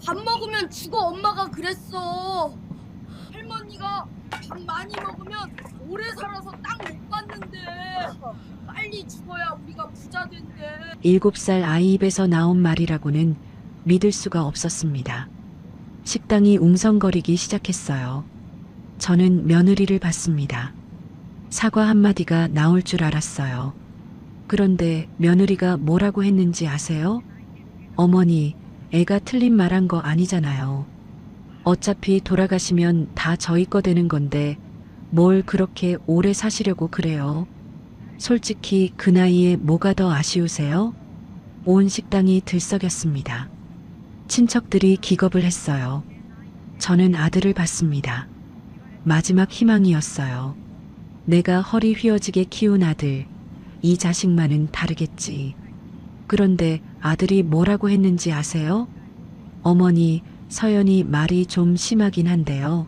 밥 먹으면 죽어. 엄마가 그랬어. 할머니가 밥 많이 먹으면 오래 살아서 땅 못 받는데 빨리 죽어야 우리가 부자 된대. 7살 아이 입에서 나온 말이라고는 믿을 수가 없었습니다. 식당이 웅성거리기 시작했어요. 저는 며느리를 봤습니다. 사과 한마디가 나올 줄 알았어요. 그런데 며느리가 뭐라고 했는지 아세요? 어머니, 애가 틀린 말한 거 아니잖아요. 어차피 돌아가시면 다 저희 거 되는 건데 뭘 그렇게 오래 사시려고 그래요? 솔직히 그 나이에 뭐가 더 아쉬우세요? 온 식당이 들썩였습니다. 친척들이 기겁을 했어요. 저는 아들을 봤습니다. 마지막 희망이었어요. 내가 허리 휘어지게 키운 아들, 이 자식만은 다르겠지. 그런데 아들이 뭐라고 했는지 아세요? 어머니, 서연이 말이 좀 심하긴 한데요.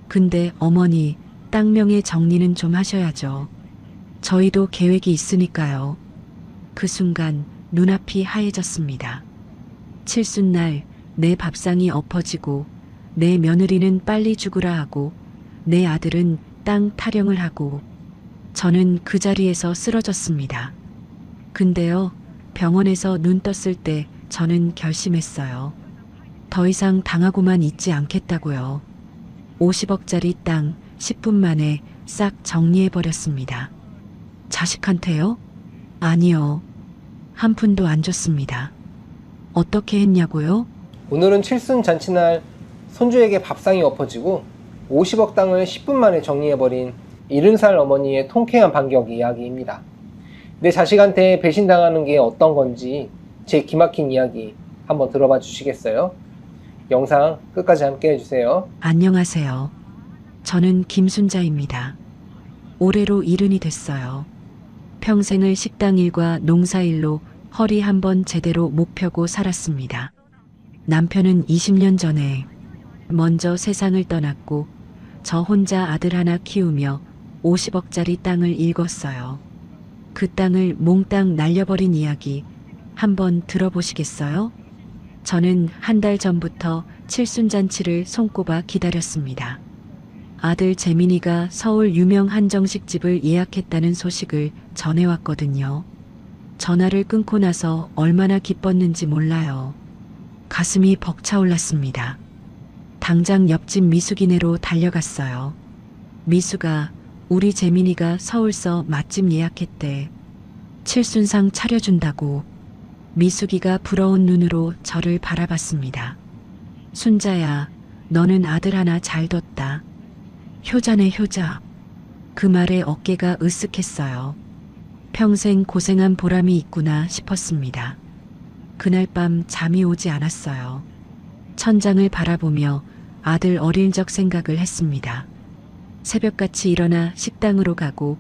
근데 어머니, 땅명의 정리는 좀 하셔야죠. 저희도 계획이 있으니까요. 그 순간 눈앞이 하얘졌습니다. 칠순날 내 밥상이 엎어지고 내 며느리는 빨리 죽으라 하고 내 아들은 땅 타령을 하고 저는 그 자리에서 쓰러졌습니다. 근데요, 병원에서 눈 떴을 때 저는 결심했어요. 더 이상 당하고만 있지 않겠다고요. 50억짜리 땅 10분 만에 싹 정리해버렸습니다. 자식한테요? 아니요. 한 푼도 안 줬습니다. 어떻게 했냐고요? 오늘은 칠순 잔치날 손주에게 밥상이 엎어지고 50억 땅을 10분 만에 정리해버린 70살 어머니의 통쾌한 반격 이야기입니다. 내 자식한테 배신당하는 게 어떤 건지 제 기막힌 이야기 한번 들어봐 주시겠어요? 영상 끝까지 함께 해주세요. 안녕하세요. 저는 김순자입니다. 올해로 70이 됐어요. 평생을 식당일과 농사일로 허리 한번 제대로 못 펴고 살았습니다. 남편은 20년 전에 먼저 세상을 떠났고 저 혼자 아들 하나 키우며 50억짜리 땅을 일궜어요. 그 땅을 몽땅 날려버린 이야기 한번 들어보시겠어요? 저는 한 달 전부터 칠순잔치를 손꼽아 기다렸습니다. 아들 재민이가 서울 유명 한정식집을 예약했다는 소식을 전해왔거든요. 전화를 끊고 나서 얼마나 기뻤는지 몰라요. 가슴이 벅차올랐습니다. 당장 옆집 미숙이네로 달려갔어요. 미숙아, 우리 재민이가 서울서 맛집 예약했대. 칠순상 차려준다고. 미숙이가 부러운 눈으로 저를 바라봤습니다. 순자야, 너는 아들 하나 잘 뒀다. 효자네 효자. 그 말에 어깨가 으쓱했어요. 평생 고생한 보람이 있구나 싶었습니다. 그날 밤 잠이 오지 않았어요. 천장을 바라보며 아들 어릴 적 생각을 했습니다. 새벽같이 일어나 식당으로 가고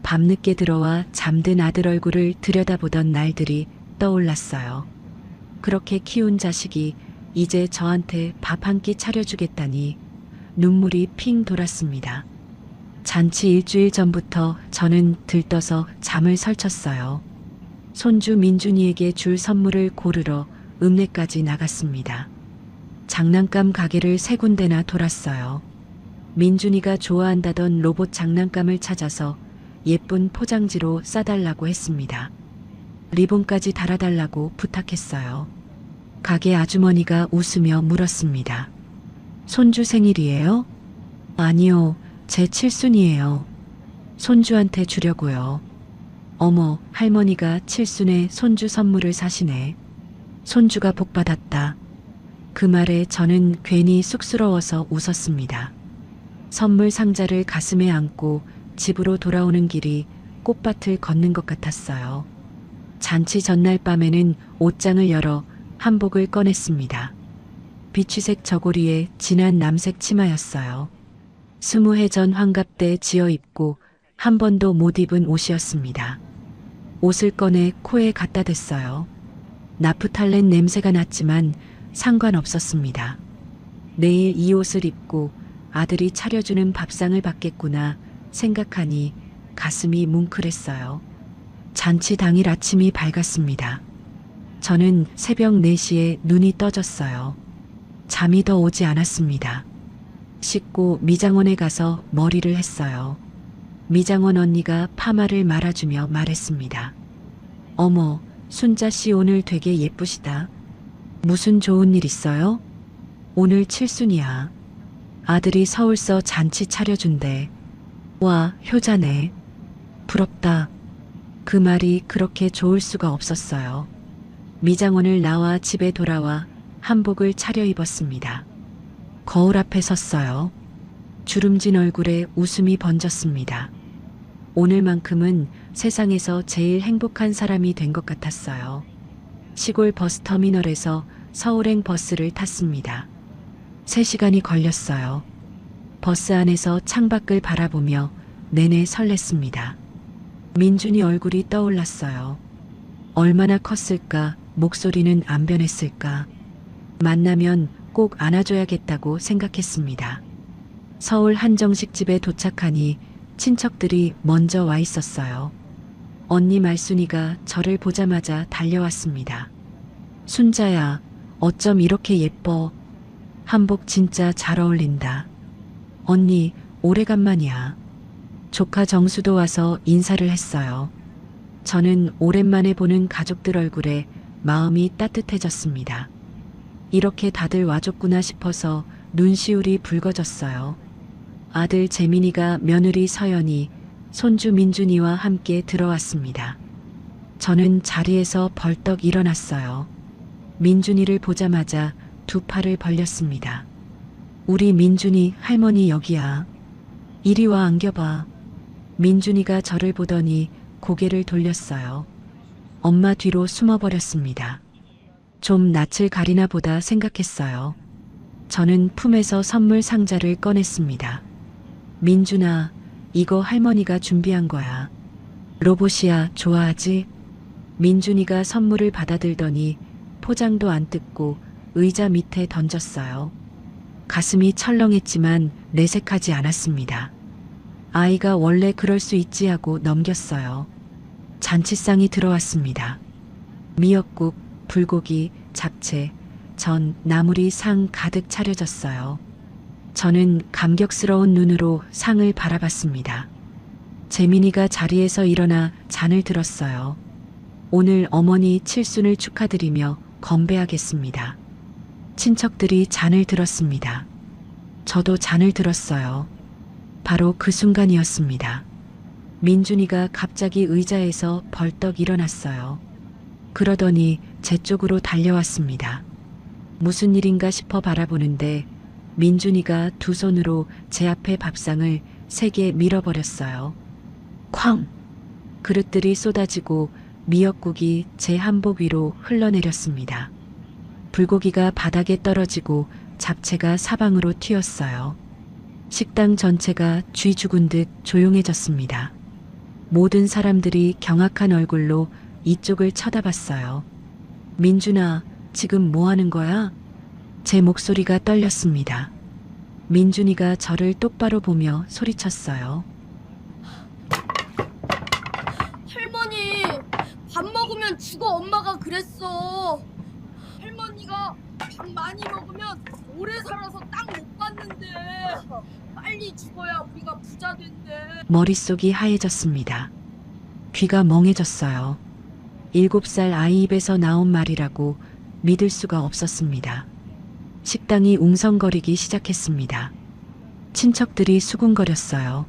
밤늦게 들어와 잠든 아들 얼굴을 들여다보던 날들이 떠올랐어요. 그렇게 키운 자식이 이제 저한테 밥 한 끼 차려주겠다니 눈물이 핑 돌았습니다. 잔치 일주일 전부터 저는 들떠서 잠을 설쳤어요. 손주 민준이에게 줄 선물을 고르러 읍내까지 나갔습니다. 장난감 가게를 3군데나 돌았어요. 민준이가 좋아한다던 로봇 장난감을 찾아서 예쁜 포장지로 싸달라고 했습니다. 리본까지 달아달라고 부탁했어요. 가게 아주머니가 웃으며 물었습니다. 손주 생일이에요? 아니요, 제 칠순이에요. 손주한테 주려고요. 어머, 할머니가 칠순에 손주 선물을 사시네. 손주가 복받았다. 그 말에 저는 괜히 쑥스러워서 웃었습니다. 선물 상자를 가슴에 안고 집으로 돌아오는 길이 꽃밭을 걷는 것 같았어요. 잔치 전날 밤에는 옷장을 열어 한복을 꺼냈습니다. 비취색 저고리에 진한 남색 치마였어요. 20해 전 환갑 때 지어 입고 한 번도 못 입은 옷이었습니다. 옷을 꺼내 코에 갖다 댔어요. 나프탈렌 냄새가 났지만 상관없었습니다. 내일 이 옷을 입고 아들이 차려주는 밥상을 받겠구나 생각하니 가슴이 뭉클했어요. 잔치 당일 아침이 밝았습니다. 저는 새벽 4시에 눈이 떠졌어요. 잠이 더 오지 않았습니다. 씻고 미장원에 가서 머리를 했어요. 미장원 언니가 파마를 말아주며 말했습니다. 어머, 순자 씨 오늘 되게 예쁘시다. 무슨 좋은 일 있어요? 오늘 칠순이야. 아들이 서울서 잔치 차려준대. 와, 효자네. 부럽다. 그 말이 그렇게 좋을 수가 없었어요. 미장원을 나와 집에 돌아와 한복을 차려입었습니다. 거울 앞에 섰어요. 주름진 얼굴에 웃음이 번졌습니다. 오늘만큼은 세상에서 제일 행복한 사람이 된 것 같았어요. 시골 버스터미널에서 서울행 버스를 탔습니다. 3시간이 걸렸어요. 버스 안에서 창밖을 바라보며 내내 설렜습니다. 민준이 얼굴이 떠올랐어요. 얼마나 컸을까, 목소리는 안 변했을까. 만나면 꼭 안아줘야겠다고 생각했습니다. 서울 한정식집에 도착하니 친척들이 먼저 와 있었어요. 언니 말순이가 저를 보자마자 달려왔습니다. 순자야, 어쩜 이렇게 예뻐. 한복 진짜 잘 어울린다. 언니, 오래간만이야. 조카 정수도 와서 인사를 했어요. 저는 오랜만에 보는 가족들 얼굴에 마음이 따뜻해졌습니다. 이렇게 다들 와줬구나 싶어서 눈시울이 붉어졌어요. 아들 재민이가 며느리 서연이, 손주 민준이와 함께 들어왔습니다. 저는 자리에서 벌떡 일어났어요. 민준이를 보자마자 2 팔을 벌렸습니다. 우리 민준이 할머니 여기야. 이리 와 안겨봐. 민준이가 저를 보더니 고개를 돌렸어요. 엄마 뒤로 숨어버렸습니다. 좀 낯을 가리나 보다 생각했어요. 저는 품에서 선물 상자를 꺼냈습니다. 민준아, 이거 할머니가 준비한 거야. 로봇이야, 좋아하지? 민준이가 선물을 받아들더니 포장도 안 뜯고 의자 밑에 던졌어요. 가슴이 철렁했지만 내색하지 않았습니다. 아이가 원래 그럴 수 있지 하고 넘겼어요. 잔치상이 들어왔습니다. 미역국, 불고기, 잡채, 전, 나물이 상 가득 차려졌어요. 저는 감격스러운 눈으로 상을 바라봤습니다. 재민이가 자리에서 일어나 잔을 들었어요. 오늘 어머니 칠순을 축하드리며 건배하겠습니다. 친척들이 잔을 들었습니다. 저도 잔을 들었어요. 바로 그 순간이었습니다. 민준이가 갑자기 의자에서 벌떡 일어났어요. 그러더니 제 쪽으로 달려왔습니다. 무슨 일인가 싶어 바라보는데 민준이가 2 손으로 제 앞에 밥상을 3개 밀어버렸어요. 쾅! 그릇들이 쏟아지고 미역국이 제 한복 위로 흘러내렸습니다. 불고기가 바닥에 떨어지고 잡채가 사방으로 튀었어요. 식당 전체가 쥐 죽은 듯 조용해졌습니다. 모든 사람들이 경악한 얼굴로 이쪽을 쳐다봤어요. 민준아, 지금 뭐 하는 거야? 제 목소리가 떨렸습니다. 민준이가 저를 똑바로 보며 소리쳤어요. 할머니, 밥 먹으면 죽어. 엄마가 그랬어. 할머니가 밥 많이 먹으면 오래 살아서 땅 못 받는데 빨리 죽어야 우리가 부자 된대. 머릿속이 하얘졌습니다. 귀가 멍해졌어요. 7살 아이 입에서 나온 말이라고 믿을 수가 없었습니다. 식당이 웅성거리기 시작했습니다. 친척들이 수군거렸어요.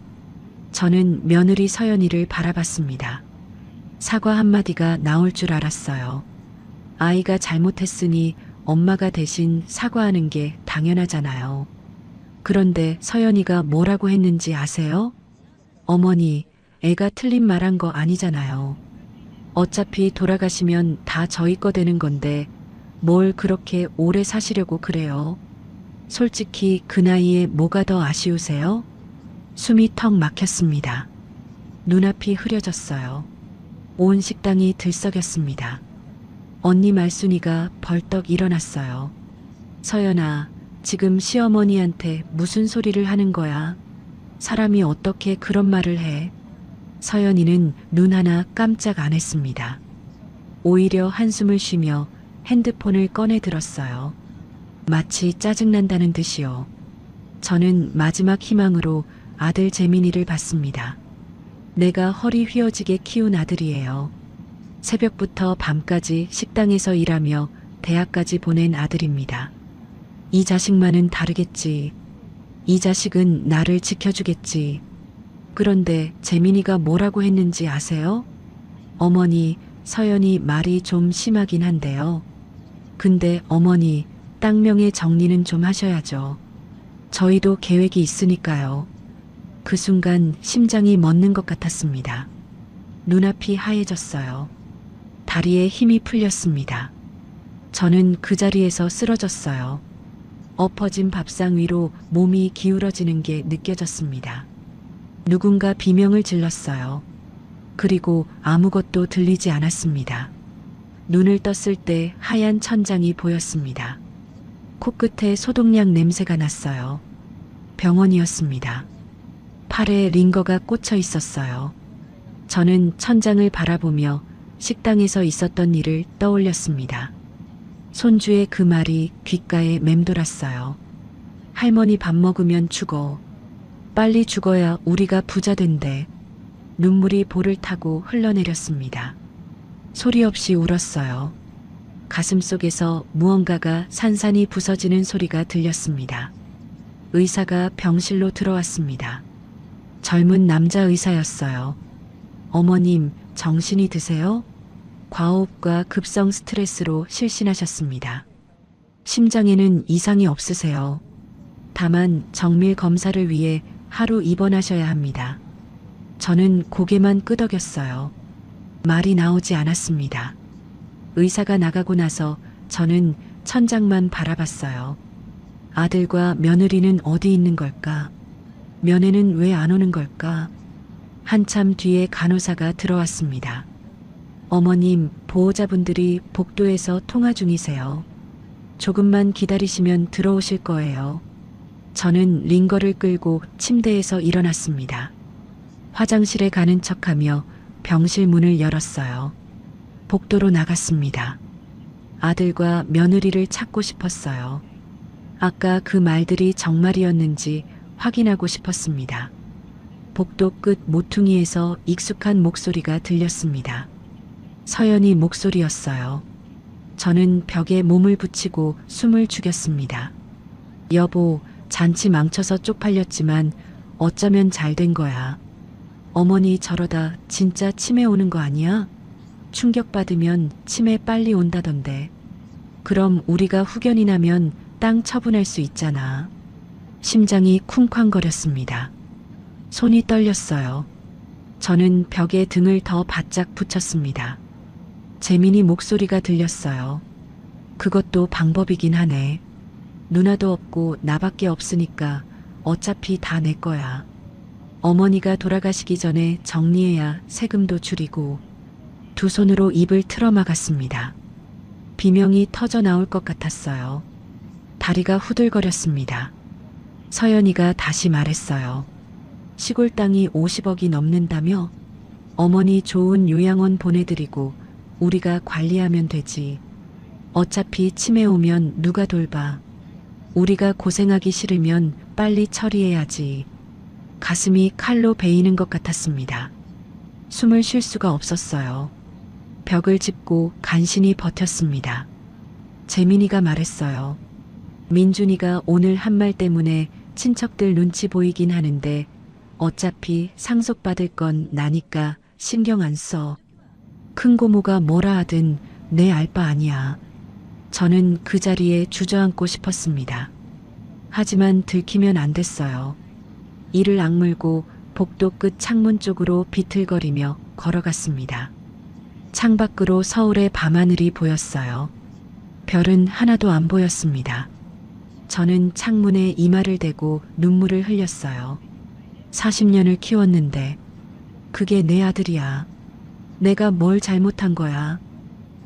저는 며느리 서연이를 바라봤습니다. 사과 한마디가 나올 줄 알았어요. 아이가 잘못했으니 엄마가 대신 사과하는 게 당연하잖아요. 그런데 서연이가 뭐라고 했는지 아세요? 어머니, 애가 틀린 말한 거 아니잖아요. 어차피 돌아가시면 다 저희 거 되는 건데 뭘 그렇게 오래 사시려고 그래요? 솔직히 그 나이에 뭐가 더 아쉬우세요? 숨이 턱 막혔습니다. 눈앞이 흐려졌어요. 온 식당이 들썩였습니다. 언니 말순이가 벌떡 일어났어요. 서연아, 지금 시어머니한테 무슨 소리를 하는 거야? 사람이 어떻게 그런 말을 해? 서연이는 눈 하나 깜짝 안 했습니다. 오히려 한숨을 쉬며 핸드폰을 꺼내 들었어요. 마치 짜증난다는 듯이요. 저는 마지막 희망으로 아들 재민이를 봤습니다. 내가 허리 휘어지게 키운 아들이에요. 새벽부터 밤까지 식당에서 일하며 대학까지 보낸 아들입니다. 이 자식만은 다르겠지. 이 자식은 나를 지켜주겠지. 그런데 재민이가 뭐라고 했는지 아세요? 어머니, 서연이 말이 좀 심하긴 한데요. 근데 어머니, 땅명의 정리는 좀 하셔야죠. 저희도 계획이 있으니까요. 그 순간 심장이 멎는 것 같았습니다. 눈앞이 하얘졌어요. 다리에 힘이 풀렸습니다. 저는 그 자리에서 쓰러졌어요. 엎어진 밥상 위로 몸이 기울어지는 게 느껴졌습니다. 누군가 비명을 질렀어요. 그리고 아무것도 들리지 않았습니다. 눈을 떴을 때 하얀 천장이 보였습니다. 코끝에 소독약 냄새가 났어요. 병원이었습니다. 팔에 링거가 꽂혀 있었어요. 저는 천장을 바라보며 식당에서 있었던 일을 떠올렸습니다. 손주의 그 말이 귓가에 맴돌았어요. 할머니 밥 먹으면 죽어. 빨리 죽어야 우리가 부자 된대. 눈물이 볼을 타고 흘러내렸습니다. 소리 없이 울었어요. 가슴속에서 무언가가 산산이 부서지는 소리가 들렸습니다. 의사가 병실로 들어왔습니다. 젊은 남자 의사였어요. 어머님, 정신이 드세요? 과호흡과 급성 스트레스로 실신하셨습니다. 심장에는 이상이 없으세요. 다만 정밀 검사를 위해 하루 입원하셔야 합니다. 저는 고개만 끄덕였어요. 말이 나오지 않았습니다. 의사가 나가고 나서 저는 천장만 바라봤어요. 아들과 며느리는 어디 있는 걸까? 면회는 왜 안 오는 걸까? 한참 뒤에 간호사가 들어왔습니다. 어머님, 보호자분들이 복도에서 통화 중이세요. 조금만 기다리시면 들어오실 거예요. 저는 링거를 끌고 침대에서 일어났습니다. 화장실에 가는 척하며 병실 문을 열었어요. 복도로 나갔습니다. 아들과 며느리를 찾고 싶었어요. 아까 그 말들이 정말이었는지 확인하고 싶었습니다. 복도 끝 모퉁이에서 익숙한 목소리가 들렸습니다. 서연이 목소리였어요. 저는 벽에 몸을 붙이고 숨을 죽였습니다. 여보, 잔치 망쳐서 쪽팔렸지만 어쩌면 잘 된 거야. 어머니 저러다 진짜 치매 오는 거 아니야? 충격받으면 치매 빨리 온다던데. 그럼 우리가 후견이 나면 땅 처분할 수 있잖아. 심장이 쿵쾅거렸습니다. 손이 떨렸어요. 저는 벽에 등을 더 바짝 붙였습니다. 재민이 목소리가 들렸어요. 그것도 방법이긴 하네. 누나도 없고 나밖에 없으니까 어차피 다 내 거야. 어머니가 돌아가시기 전에 정리해야 세금도 줄이고. 두 손으로 입을 틀어막았습니다. 비명이 터져 나올 것 같았어요. 다리가 후들거렸습니다. 서연이가 다시 말했어요. 시골 땅이 50억이 넘는다며? 어머니 좋은 요양원 보내드리고 우리가 관리하면 되지. 어차피 치매 오면 누가 돌봐. 우리가 고생하기 싫으면 빨리 처리해야지. 가슴이 칼로 베이는 것 같았습니다. 숨을 쉴 수가 없었어요. 벽을 짚고 간신히 버텼습니다. 재민이가 말했어요. 민준이가 오늘 한 말 때문에 친척들 눈치 보이긴 하는데 어차피 상속받을 건 나니까 신경 안 써. 큰 고모가 뭐라 하든 내 알 바 아니야. 저는 그 자리에 주저앉고 싶었습니다. 하지만 들키면 안 됐어요. 이를 악물고 복도 끝 창문 쪽으로 비틀거리며 걸어갔습니다. 창밖으로 서울의 밤하늘이 보였어요. 별은 하나도 안 보였습니다. 저는 창문에 이마를 대고 눈물을 흘렸어요. 40년을 키웠는데 그게 내 아들이야. 내가 뭘 잘못한 거야.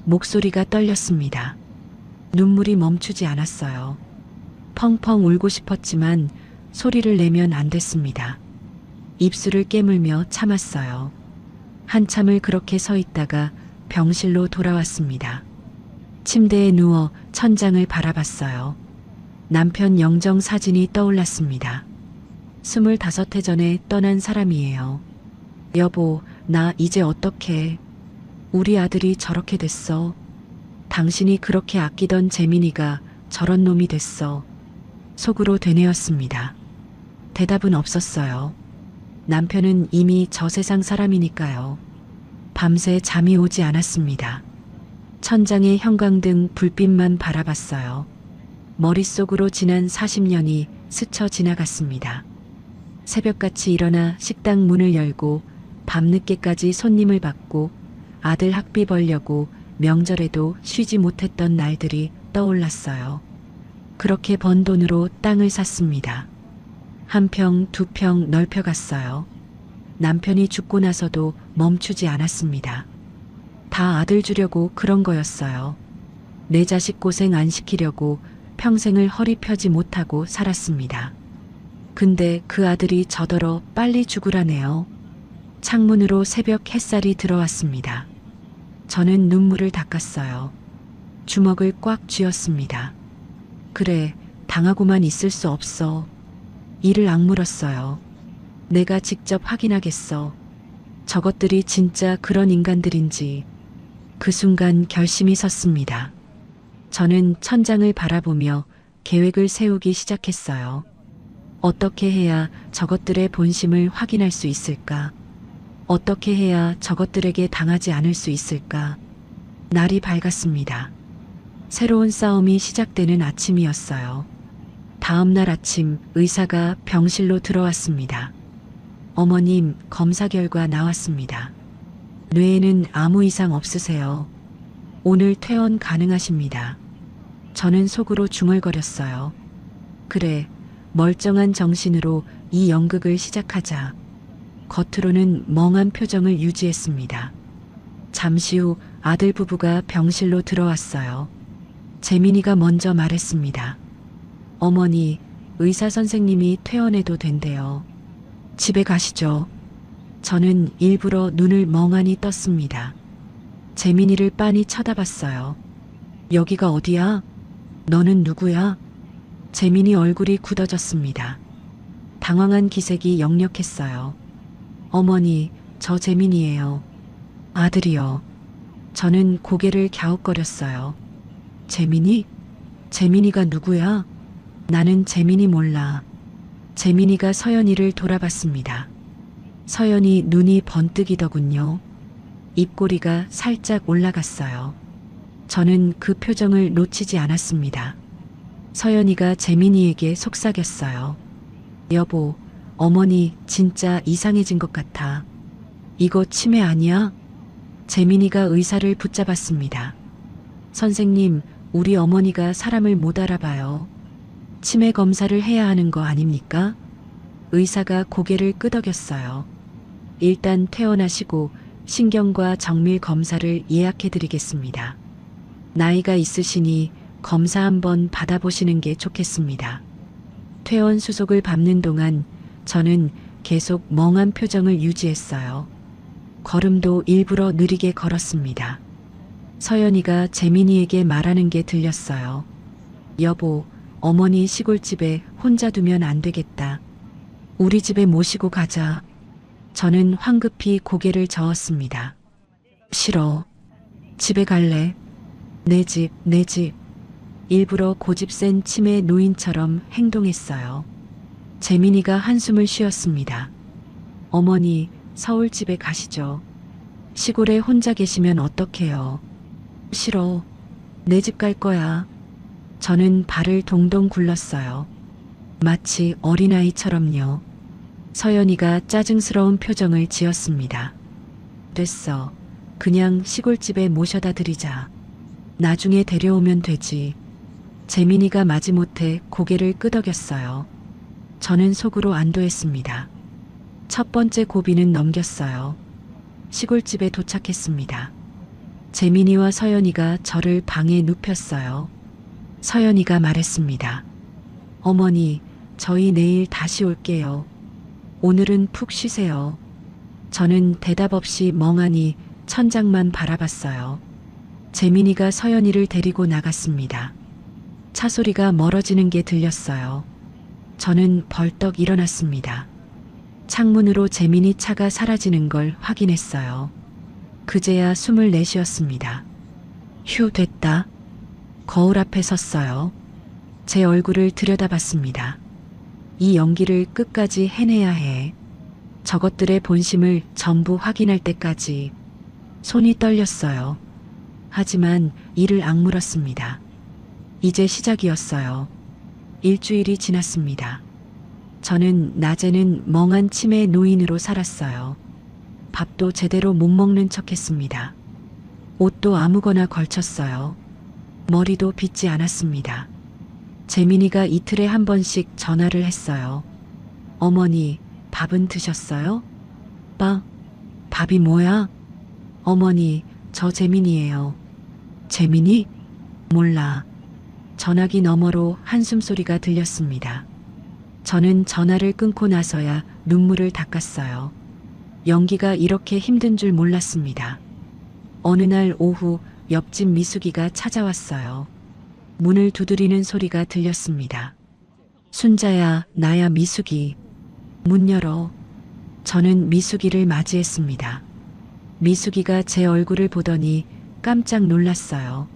목소리가 떨렸습니다. 눈물이 멈추지 않았어요. 펑펑 울고 싶었지만 소리를 내면 안 됐습니다. 입술을 깨물며 참았어요. 한참을 그렇게 서 있다가 병실로 돌아왔습니다. 침대에 누워 천장을 바라봤어요. 남편 영정 사진이 떠올랐습니다. 25해 전에 떠난 사람이에요. 여보, 나 이제 어떡해. 우리 아들이 저렇게 됐어. 당신이 그렇게 아끼던 재민이가 저런 놈이 됐어. 속으로 되뇌었습니다. 대답은 없었어요. 남편은 이미 저 세상 사람이니까요. 밤새 잠이 오지 않았습니다. 천장에 형광등 불빛만 바라봤어요. 머릿속으로 지난 40년이 스쳐 지나갔습니다. 새벽같이 일어나 식당 문을 열고 밤늦게까지 손님을 받고 아들 학비 벌려고 명절에도 쉬지 못했던 날들이 떠올랐어요. 그렇게 번 돈으로 땅을 샀습니다. 한 평, 두 평 넓혀갔어요. 남편이 죽고 나서도 멈추지 않았습니다. 다 아들 주려고 그런 거였어요. 내 자식 고생 안 시키려고 평생을 허리 펴지 못하고 살았습니다. 근데 그 아들이 저더러 빨리 죽으라네요. 창문으로 새벽 햇살이 들어왔습니다. 저는 눈물을 닦았어요. 주먹을 꽉 쥐었습니다. 그래, 당하고만 있을 수 없어. 이를 악물었어요. 내가 직접 확인하겠어. 저것들이 진짜 그런 인간들인지. 그 순간 결심이 섰습니다. 저는 천장을 바라보며 계획을 세우기 시작했어요. 어떻게 해야 저것들의 본심을 확인할 수 있을까? 어떻게 해야 저것들에게 당하지 않을 수 있을까? 날이 밝았습니다. 새로운 싸움이 시작되는 아침이었어요. 다음 날 아침 의사가 병실로 들어왔습니다. 어머님, 검사 결과 나왔습니다. 뇌에는 아무 이상 없으세요. 오늘 퇴원 가능하십니다. 저는 속으로 중얼거렸어요. 그래, 멀쩡한 정신으로 이 연극을 시작하자. 겉으로는 멍한 표정을 유지했습니다. 잠시 후 아들 부부가 병실로 들어왔어요. 재민이가 먼저 말했습니다. 어머니, 의사 선생님이 퇴원해도 된대요. 집에 가시죠. 저는 일부러 눈을 멍하니 떴습니다. 재민이를 빤히 쳐다봤어요. 여기가 어디야? 너는 누구야? 재민이 얼굴이 굳어졌습니다. 당황한 기색이 역력했어요. 어머니, 저 재민이에요. 아들이요. 저는 고개를 갸웃거렸어요. 재민이? 재민이가 누구야? 나는 재민이 몰라. 재민이가 서연이를 돌아봤습니다. 서연이 눈이 번뜩이더군요. 입꼬리가 살짝 올라갔어요. 저는 그 표정을 놓치지 않았습니다. 서연이가 재민이에게 속삭였어요. 여보, 어머니 진짜 이상해진 것 같아. 이거 치매 아니야? 재민이가 의사를 붙잡았습니다. 선생님, 우리 어머니가 사람을 못 알아봐요. 치매 검사를 해야 하는 거 아닙니까? 의사가 고개를 끄덕였어요. 일단 퇴원하시고 신경과 정밀 검사를 예약해 드리겠습니다. 나이가 있으시니 검사 한번 받아보시는 게 좋겠습니다. 퇴원 수속을 밟는 동안 저는 계속 멍한 표정을 유지했어요. 걸음도 일부러 느리게 걸었습니다. 서연이가 재민이에게 말하는 게 들렸어요. 여보, 어머니 시골집에 혼자 두면 안 되겠다. 우리 집에 모시고 가자. 저는 황급히 고개를 저었습니다. 싫어. 집에 갈래. 내 집, 내 집. 일부러 고집센 치매 노인처럼 행동했어요. 재민이가 한숨을 쉬었습니다. 어머니, 서울집에 가시죠. 시골에 혼자 계시면 어떡해요. 싫어. 내 집 갈 거야. 저는 발을 동동 굴렀어요. 마치 어린아이처럼요. 서연이가 짜증스러운 표정을 지었습니다. 됐어. 그냥 시골집에 모셔다 드리자. 나중에 데려오면 되지. 재민이가 마지못해 고개를 끄덕였어요. 저는 속으로 안도했습니다. 첫 번째 고비는 넘겼어요. 시골집에 도착했습니다. 재민이와 서연이가 저를 방에 눕혔어요. 서연이가 말했습니다. 어머니, 저희 내일 다시 올게요. 오늘은 푹 쉬세요. 저는 대답 없이 멍하니 천장만 바라봤어요. 재민이가 서연이를 데리고 나갔습니다. 차 소리가 멀어지는 게 들렸어요. 저는 벌떡 일어났습니다. 창문으로 재민이 차가 사라지는 걸 확인했어요. 그제야 숨을 내쉬었습니다. 휴, 됐다. 거울 앞에 섰어요. 제 얼굴을 들여다봤습니다. 이 연기를 끝까지 해내야 해. 저것들의 본심을 전부 확인할 때까지. 손이 떨렸어요. 하지만 이를 악물었습니다. 이제 시작이었어요. 일주일이 지났습니다. 저는 낮에는 멍한 치매 노인으로 살았어요. 밥도 제대로 못 먹는 척했습니다. 옷도 아무거나 걸쳤어요. 머리도 빗지 않았습니다. 재민이가 이틀에 한 번씩 전화를 했어요. 어머니, 밥은 드셨어요? 밥이 뭐야? 어머니, 저 재민이에요. 재민이? 몰라. 전화기 너머로 한숨소리가 들렸습니다. 저는 전화를 끊고 나서야 눈물을 닦았어요. 연기가 이렇게 힘든 줄 몰랐습니다. 어느 날 오후 옆집 미숙이가 찾아왔어요. 문을 두드리는 소리가 들렸습니다. 순자야, 나야 미숙이. 문 열어. 저는 미숙이를 맞이했습니다. 미숙이가 제 얼굴을 보더니 깜짝 놀랐어요.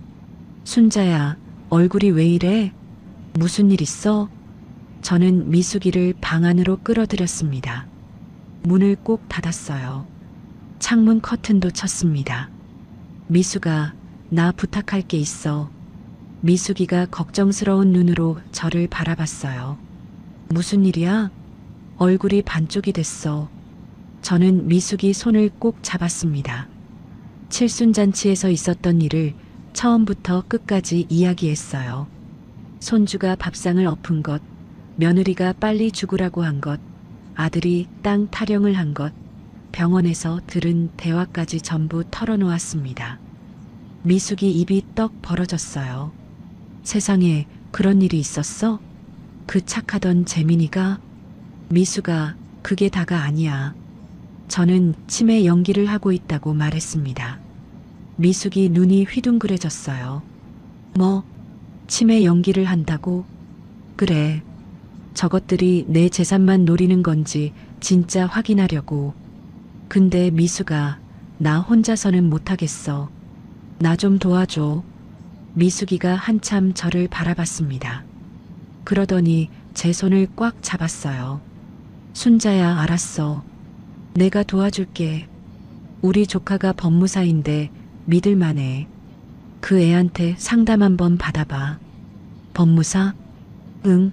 순자야, 얼굴이 왜 이래? 무슨 일 있어? 저는 미숙이를 방 안으로 끌어들였습니다. 문을 꼭 닫았어요. 창문 커튼도 쳤습니다. 미숙아, 나 부탁할 게 있어. 미숙이가 걱정스러운 눈으로 저를 바라봤어요. 무슨 일이야? 얼굴이 반쪽이 됐어. 저는 미숙이 손을 꼭 잡았습니다. 칠순잔치에서 있었던 일을 처음부터 끝까지 이야기했어요. 손주가 밥상을 엎은 것, 며느리가 빨리 죽으라고 한 것, 아들이 땅 타령을 한 것, 병원에서 들은 대화까지 전부 털어놓았습니다. 미숙이 입이 떡 벌어졌어요. 세상에 그런 일이 있었어? 그 착하던 재민이가? 미숙아, 그게 다가 아니야. 저는 치매 연기를 하고 있다고 말했습니다. 미숙이 눈이 휘둥그레졌어요. 뭐? 치매 연기를 한다고? 그래. 저것들이 내 재산만 노리는 건지 진짜 확인하려고. 근데 미숙아, 나 혼자서는 못하겠어. 나 좀 도와줘. 미숙이가 한참 저를 바라봤습니다. 그러더니 제 손을 꽉 잡았어요. 순자야, 알았어. 내가 도와줄게. 우리 조카가 법무사인데 믿을만해. 그 애한테 상담 한번 받아봐. 법무사? 응.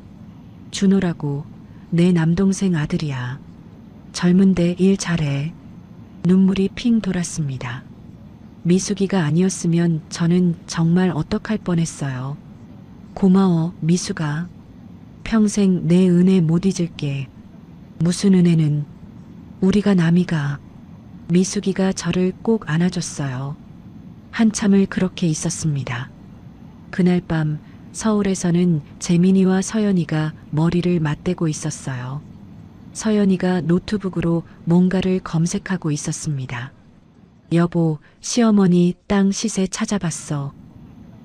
준호라고. 내 남동생 아들이야. 젊은데 일 잘해. 눈물이 핑 돌았습니다. 미숙이가 아니었으면 저는 정말 어떡할 뻔했어요. 고마워, 미숙아. 평생 내 은혜 못 잊을게. 무슨 은혜는? 우리가 남이가. 미숙이가 저를 꼭 안아줬어요. 한참을 그렇게 있었습니다. 그날 밤 서울에서는 재민이와 서연이가 머리를 맞대고 있었어요. 서연이가 노트북으로 뭔가를 검색하고 있었습니다. 여보, 시어머니 땅 시세 찾아봤어.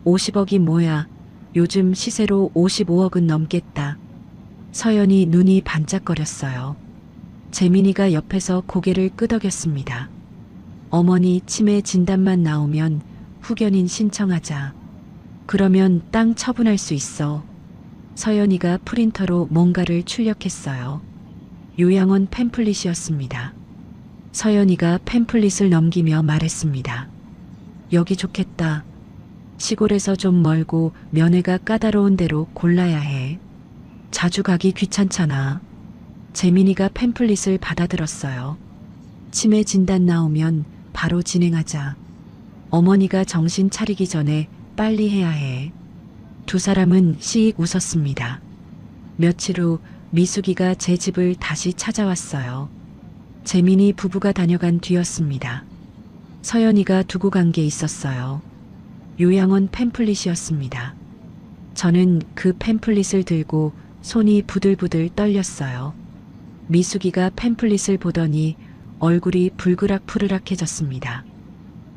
50억이 뭐야? 요즘 시세로 55억은 넘겠다. 서연이 눈이 반짝거렸어요. 재민이가 옆에서 고개를 끄덕였습니다. 어머니 치매 진단만 나오면 후견인 신청하자. 그러면 땅 처분할 수 있어. 서연이가 프린터로 뭔가를 출력했어요. 요양원 팸플릿이었습니다. 서연이가 팸플릿을 넘기며 말했습니다. 여기 좋겠다. 시골에서 좀 멀고 면회가 까다로운 데로 골라야 해. 자주 가기 귀찮잖아. 재민이가 팸플릿을 받아들었어요. 치매 진단 나오면 바로 진행하자. 어머니가 정신 차리기 전에 빨리 해야 해. 두 사람은 씩 웃었습니다. 며칠 후 미숙이가 제 집을 다시 찾아왔어요. 재민이 부부가 다녀간 뒤였습니다. 서연이가 두고 간 게 있었어요. 요양원 팸플릿이었습니다. 저는 그 팸플릿을 들고 손이 부들부들 떨렸어요. 미숙이가 팸플릿을 보더니 얼굴이 불그락푸르락해졌습니다.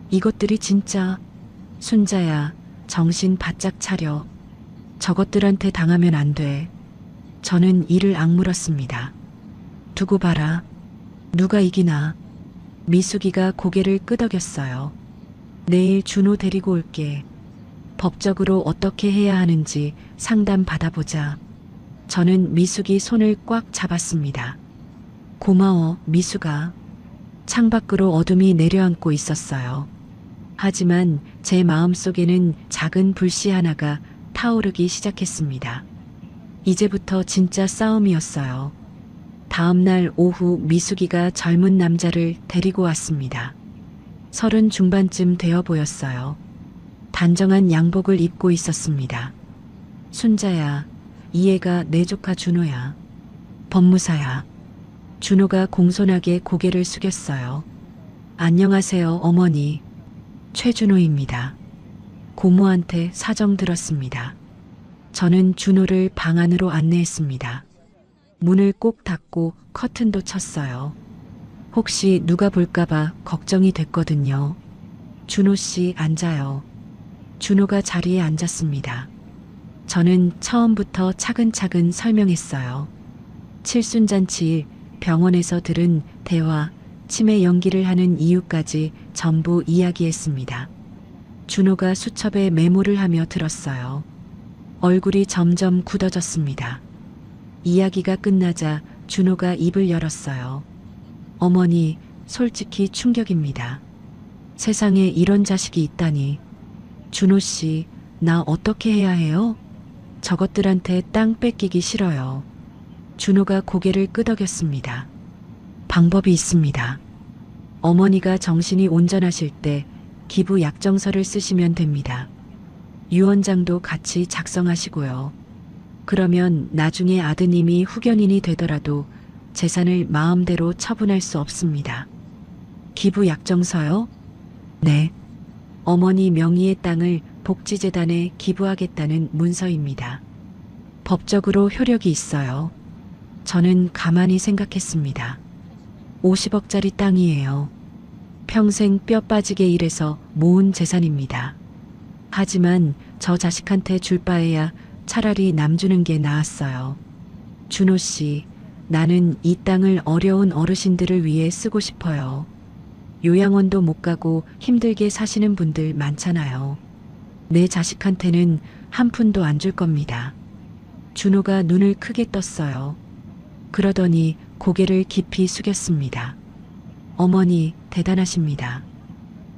이것들이 진짜. 순자야, 정신 바짝 차려. 저것들한테 당하면 안 돼. 저는 이를 악물었습니다. 두고 봐라. 누가 이기나. 미숙이가 고개를 끄덕였어요. 내일 준호 데리고 올게. 법적으로 어떻게 해야 하는지 상담 받아보자. 저는 미숙이 손을 꽉 잡았습니다. 고마워, 미숙아. 창밖으로 어둠이 내려앉고 있었어요. 하지만 제 마음속에는 작은 불씨 하나가 타오르기 시작했습니다. 이제부터 진짜 싸움이었어요. 다음 날 오후 미숙이가 젊은 남자를 데리고 왔습니다. 30 중반쯤 되어 보였어요. 단정한 양복을 입고 있었습니다. 순자야, 이 애가 내 조카 준호야. 법무사야. 준호가 공손하게 고개를 숙였어요. 안녕하세요, 어머니. 최준호입니다. 고모한테 사정 들었습니다. 저는 준호를 방 안으로 안내했습니다. 문을 꼭 닫고 커튼도 쳤어요. 혹시 누가 볼까봐 걱정이 됐거든요. 준호 씨 앉아요. 준호가 자리에 앉았습니다. 저는 처음부터 차근차근 설명했어요. 칠순잔치, 병원에서 들은 대화, 치매 연기를 하는 이유까지 전부 이야기했습니다. 준호가 수첩에 메모를 하며 들었어요. 얼굴이 점점 굳어졌습니다. 이야기가 끝나자 준호가 입을 열었어요. 어머니, 솔직히 충격입니다. 세상에 이런 자식이 있다니. 준호 씨, 나 어떻게 해야 해요? 저것들한테 땅 뺏기기 싫어요. 준호가 고개를 끄덕였습니다. 방법이 있습니다. 어머니가 정신이 온전하실 때 기부 약정서를 쓰시면 됩니다. 유언장도 같이 작성하시고요. 그러면 나중에 아드님이 후견인이 되더라도 재산을 마음대로 처분할 수 없습니다. 기부 약정서요? 네. 어머니 명의의 땅을 복지재단에 기부하겠다는 문서입니다. 법적으로 효력이 있어요. 저는 가만히 생각했습니다. 50억짜리 땅이에요. 평생 뼈 빠지게 일해서 모은 재산입니다. 하지만 저 자식한테 줄 바에야 차라리 남 주는 게 나았어요. 준호 씨, 나는 이 땅을 어려운 어르신들을 위해 쓰고 싶어요. 요양원도 못 가고 힘들게 사시는 분들 많잖아요. 내 자식한테는 한 푼도 안 줄 겁니다. 준호가 눈을 크게 떴어요. 그러더니 고개를 깊이 숙였습니다. 어머니, 대단하십니다.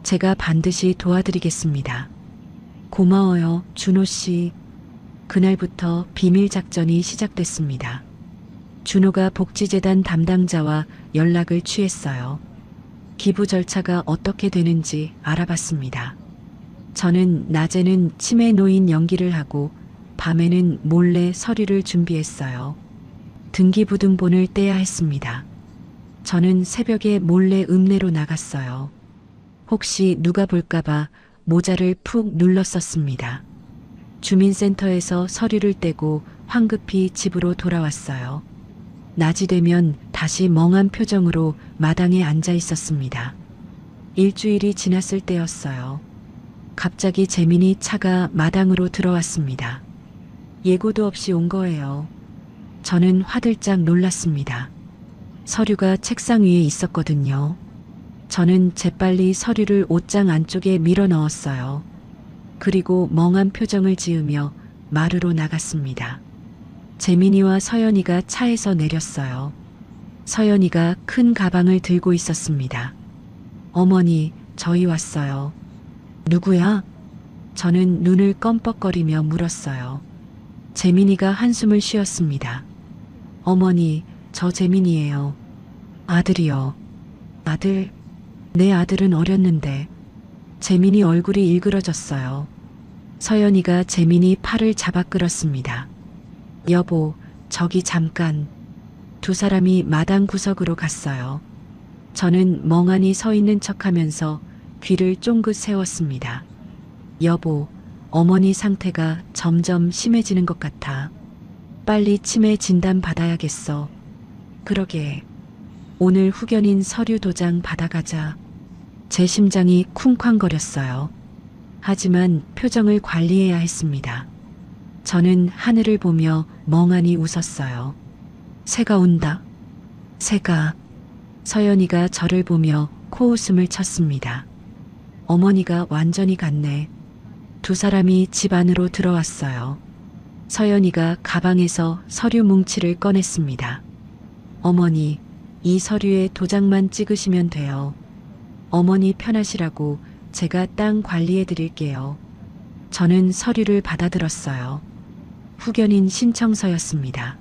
제가 반드시 도와드리겠습니다. 고마워요, 준호 씨. 그날부터 비밀 작전이 시작됐습니다. 준호가 복지재단 담당자와 연락을 취했어요. 기부 절차가 어떻게 되는지 알아봤습니다. 저는 낮에는 치매 노인 연기를 하고 밤에는 몰래 서류를 준비했어요. 등기부등본을 떼야 했습니다. 저는 새벽에 몰래 읍내로 나갔어요. 혹시 누가 볼까봐 모자를 푹 눌렀었습니다. 주민센터에서 서류를 떼고 황급히 집으로 돌아왔어요. 낮이 되면 다시 멍한 표정으로 마당에 앉아 있었습니다. 일주일이 지났을 때였어요. 갑자기 재민이 차가 마당으로 들어왔습니다. 예고도 없이 온 거예요. 저는 화들짝 놀랐습니다. 서류가 책상 위에 있었거든요. 저는 재빨리 서류를 옷장 안쪽에 밀어 넣었어요. 그리고 멍한 표정을 지으며 마루로 나갔습니다. 재민이와 서연이가 차에서 내렸어요. 서연이가 큰 가방을 들고 있었습니다. 어머니, 저희 왔어요. 누구야? 저는 눈을 껌뻑거리며 물었어요. 재민이가 한숨을 쉬었습니다. 어머니, 저 재민이에요. 아들이요. 아들? 내 아들은 어렸는데. 재민이 얼굴이 일그러졌어요. 서연이가 재민이 팔을 잡아 끌었습니다. 여보, 저기 잠깐. 두 사람이 마당 구석으로 갔어요. 저는 멍하니 서 있는 척하면서 귀를 쫑긋 세웠습니다. 여보, 어머니 상태가 점점 심해지는 것 같아. 빨리 치매 진단 받아야겠어. 그러게. 오늘 후견인 서류 도장 받아가자. 제 심장이 쿵쾅거렸어요. 하지만 표정을 관리해야 했습니다. 저는 하늘을 보며 멍하니 웃었어요. 새가 온다. 새가. 서연이가 저를 보며 코웃음을 쳤습니다. 어머니가 완전히 갔네. 두 사람이 집 안으로 들어왔어요. 서연이가 가방에서 서류 뭉치를 꺼냈습니다. 어머니, 이 서류에 도장만 찍으시면 돼요. 어머니 편하시라고 제가 땅 관리해 드릴게요. 저는 서류를 받아들었어요. 후견인 신청서였습니다.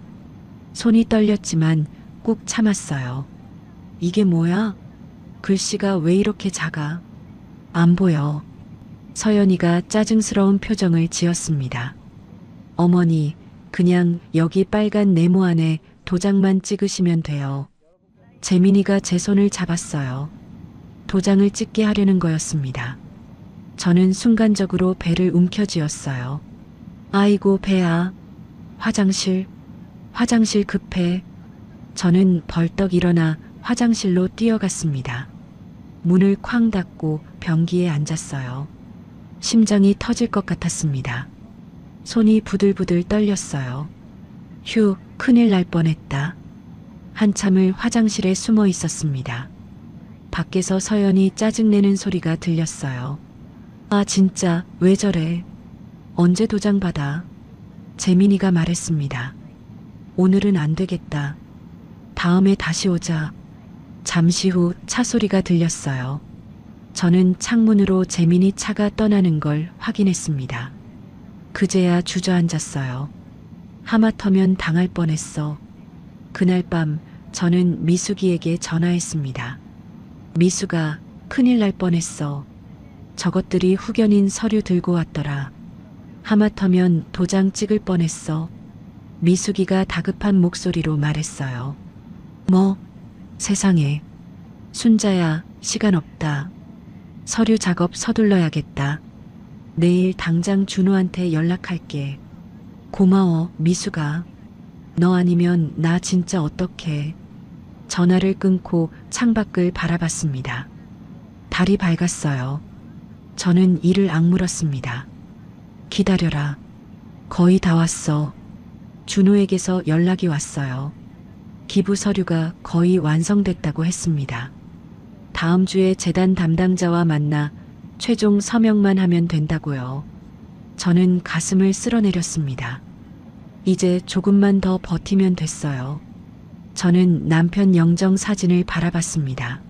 손이 떨렸지만 꾹 참았어요. 이게 뭐야? 글씨가 왜 이렇게 작아? 안 보여. 서연이가 짜증스러운 표정을 지었습니다. 어머니, 그냥 여기 빨간 네모 안에 도장만 찍으시면 돼요. 재민이가 제 손을 잡았어요. 도장을 찍게 하려는 거였습니다. 저는 순간적으로 배를 움켜쥐었어요. 아이고 배야. 화장실 급해. 저는 벌떡 일어나 화장실로 뛰어갔습니다. 문을 쾅 닫고 변기에 앉았어요. 심장이 터질 것 같았습니다. 손이 부들부들 떨렸어요. 휴, 큰일 날 뻔했다. 한참을 화장실에 숨어 있었습니다. 밖에서 서연이 짜증내는 소리가 들렸어요. 아, 진짜 왜 저래? 언제 도장 받아? 재민이가 말했습니다. 오늘은 안 되겠다. 다음에 다시 오자. 잠시 후 차 소리가 들렸어요. 저는 창문으로 재민이 차가 떠나는 걸 확인했습니다. 그제야 주저앉았어요. 하마터면 당할 뻔했어. 그날 밤 저는 미숙이에게 전화했습니다. 미숙아, 큰일 날 뻔했어. 저것들이 후견인 서류 들고 왔더라. 하마터면 도장 찍을 뻔했어. 미숙이가 다급한 목소리로 말했어요. 뭐? 세상에. 순자야, 시간 없다. 서류 작업 서둘러야겠다. 내일 당장 준호한테 연락할게. 고마워, 미숙아. 너 아니면 나 진짜 어떡해. 전화를 끊고 창밖을 바라봤습니다. 달이 밝았어요. 저는 이를 악물었습니다. 기다려라. 거의 다 왔어. 준호에게서 연락이 왔어요. 기부 서류가 거의 완성됐다고 했습니다. 다음 주에 재단 담당자와 만나 최종 서명만 하면 된다고요. 저는 가슴을 쓸어내렸습니다. 이제 조금만 더 버티면 됐어요. 저는 남편 영정 사진을 바라봤습니다.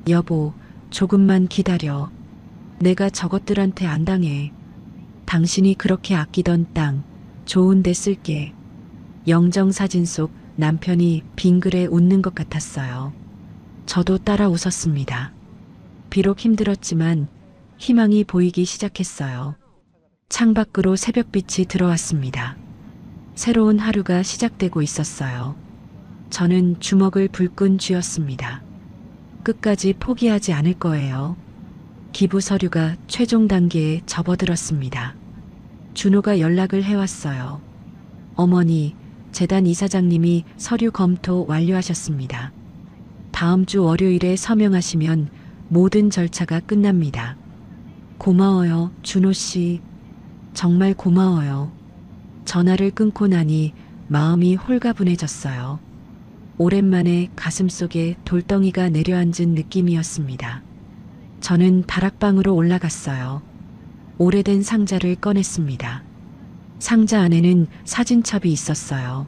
여보, 조금만 기다려. 내가 저것들한테 안 당해. 당신이 그렇게 아끼던 땅, 좋은 데 쓸게. 영정 사진 속 남편이 빙그레 웃는 것 같았어요. 저도 따라 웃었습니다. 비록 힘들었지만 희망이 보이기 시작했어요. 창밖으로 새벽빛이 들어왔습니다. 새로운 하루가 시작되고 있었어요. 저는 주먹을 불끈 쥐었습니다. 끝까지 포기하지 않을 거예요. 기부 서류가 최종 단계에 접어들었습니다. 준호가 연락을 해왔어요. 어머니, 재단 이사장님이 서류 검토 완료하셨습니다. 다음 주 월요일에 서명하시면 모든 절차가 끝납니다. 고마워요, 준호 씨. 정말 고마워요. 전화를 끊고 나니 마음이 홀가분해졌어요. 오랜만에 가슴속에 돌덩이가 내려앉은 느낌이었습니다. 저는 다락방으로 올라갔어요. 오래된 상자를 꺼냈습니다. 상자 안에는 사진첩이 있었어요.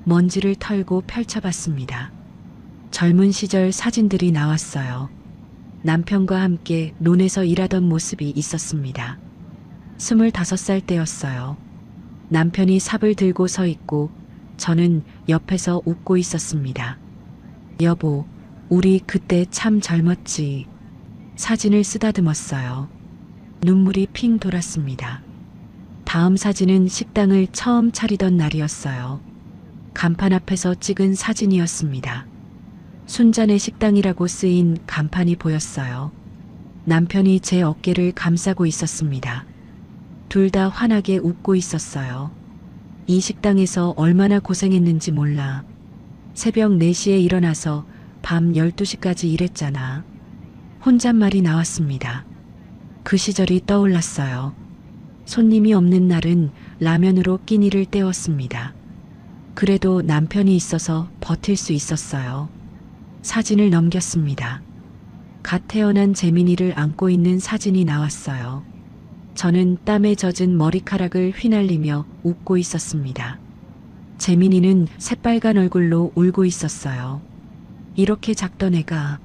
먼지를 털고 펼쳐봤습니다. 젊은 시절 사진들이 나왔어요. 남편과 함께 논에서 일하던 모습이 있었습니다. 25살 때였어요. 남편이 삽을 들고 서 있고 저는 옆에서 웃고 있었습니다. 여보, 우리 그때 참 젊었지. 사진을 쓰다듬었어요. 눈물이 핑 돌았습니다. 다음 사진은 식당을 처음 차리던 날이었어요. 간판 앞에서 찍은 사진이었습니다. 순잔의 식당이라고 쓰인 간판이 보였어요. 남편이 제 어깨를 감싸고 있었습니다. 둘 다 환하게 웃고 있었어요. 이 식당에서 얼마나 고생했는지 몰라. 새벽 4시에 일어나서 밤 12시까지 일했잖아. 혼잣말이 나왔습니다. 그 시절이 떠올랐어요. 손님이 없는 날은 라면으로 끼니를 때웠습니다. 그래도 남편이 있어서 버틸 수 있었어요. 사진을 넘겼습니다. 갓 태어난 재민이를 안고 있는 사진이 나왔어요. 저는 땀에 젖은 머리카락을 휘날리며 웃고 있었습니다. 재민이는 새빨간 얼굴로 울고 있었어요. 이렇게 작던 애가.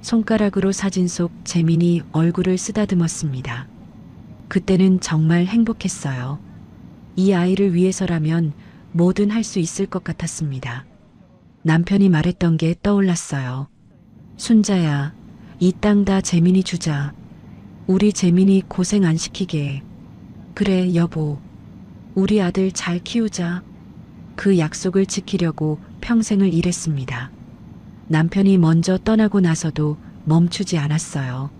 손가락으로 사진 속 재민이 얼굴을 쓰다듬었습니다. 그때는 정말 행복했어요. 이 아이를 위해서라면 뭐든 할 수 있을 것 같았습니다. 남편이 말했던 게 떠올랐어요. 순자야, 이 땅 다 재민이 주자. 우리 재민이 고생 안 시키게. 그래, 여보. 우리 아들 잘 키우자. 그 약속을 지키려고 평생을 일했습니다. 남편이 먼저 떠나고 나서도 멈추지 않았어요.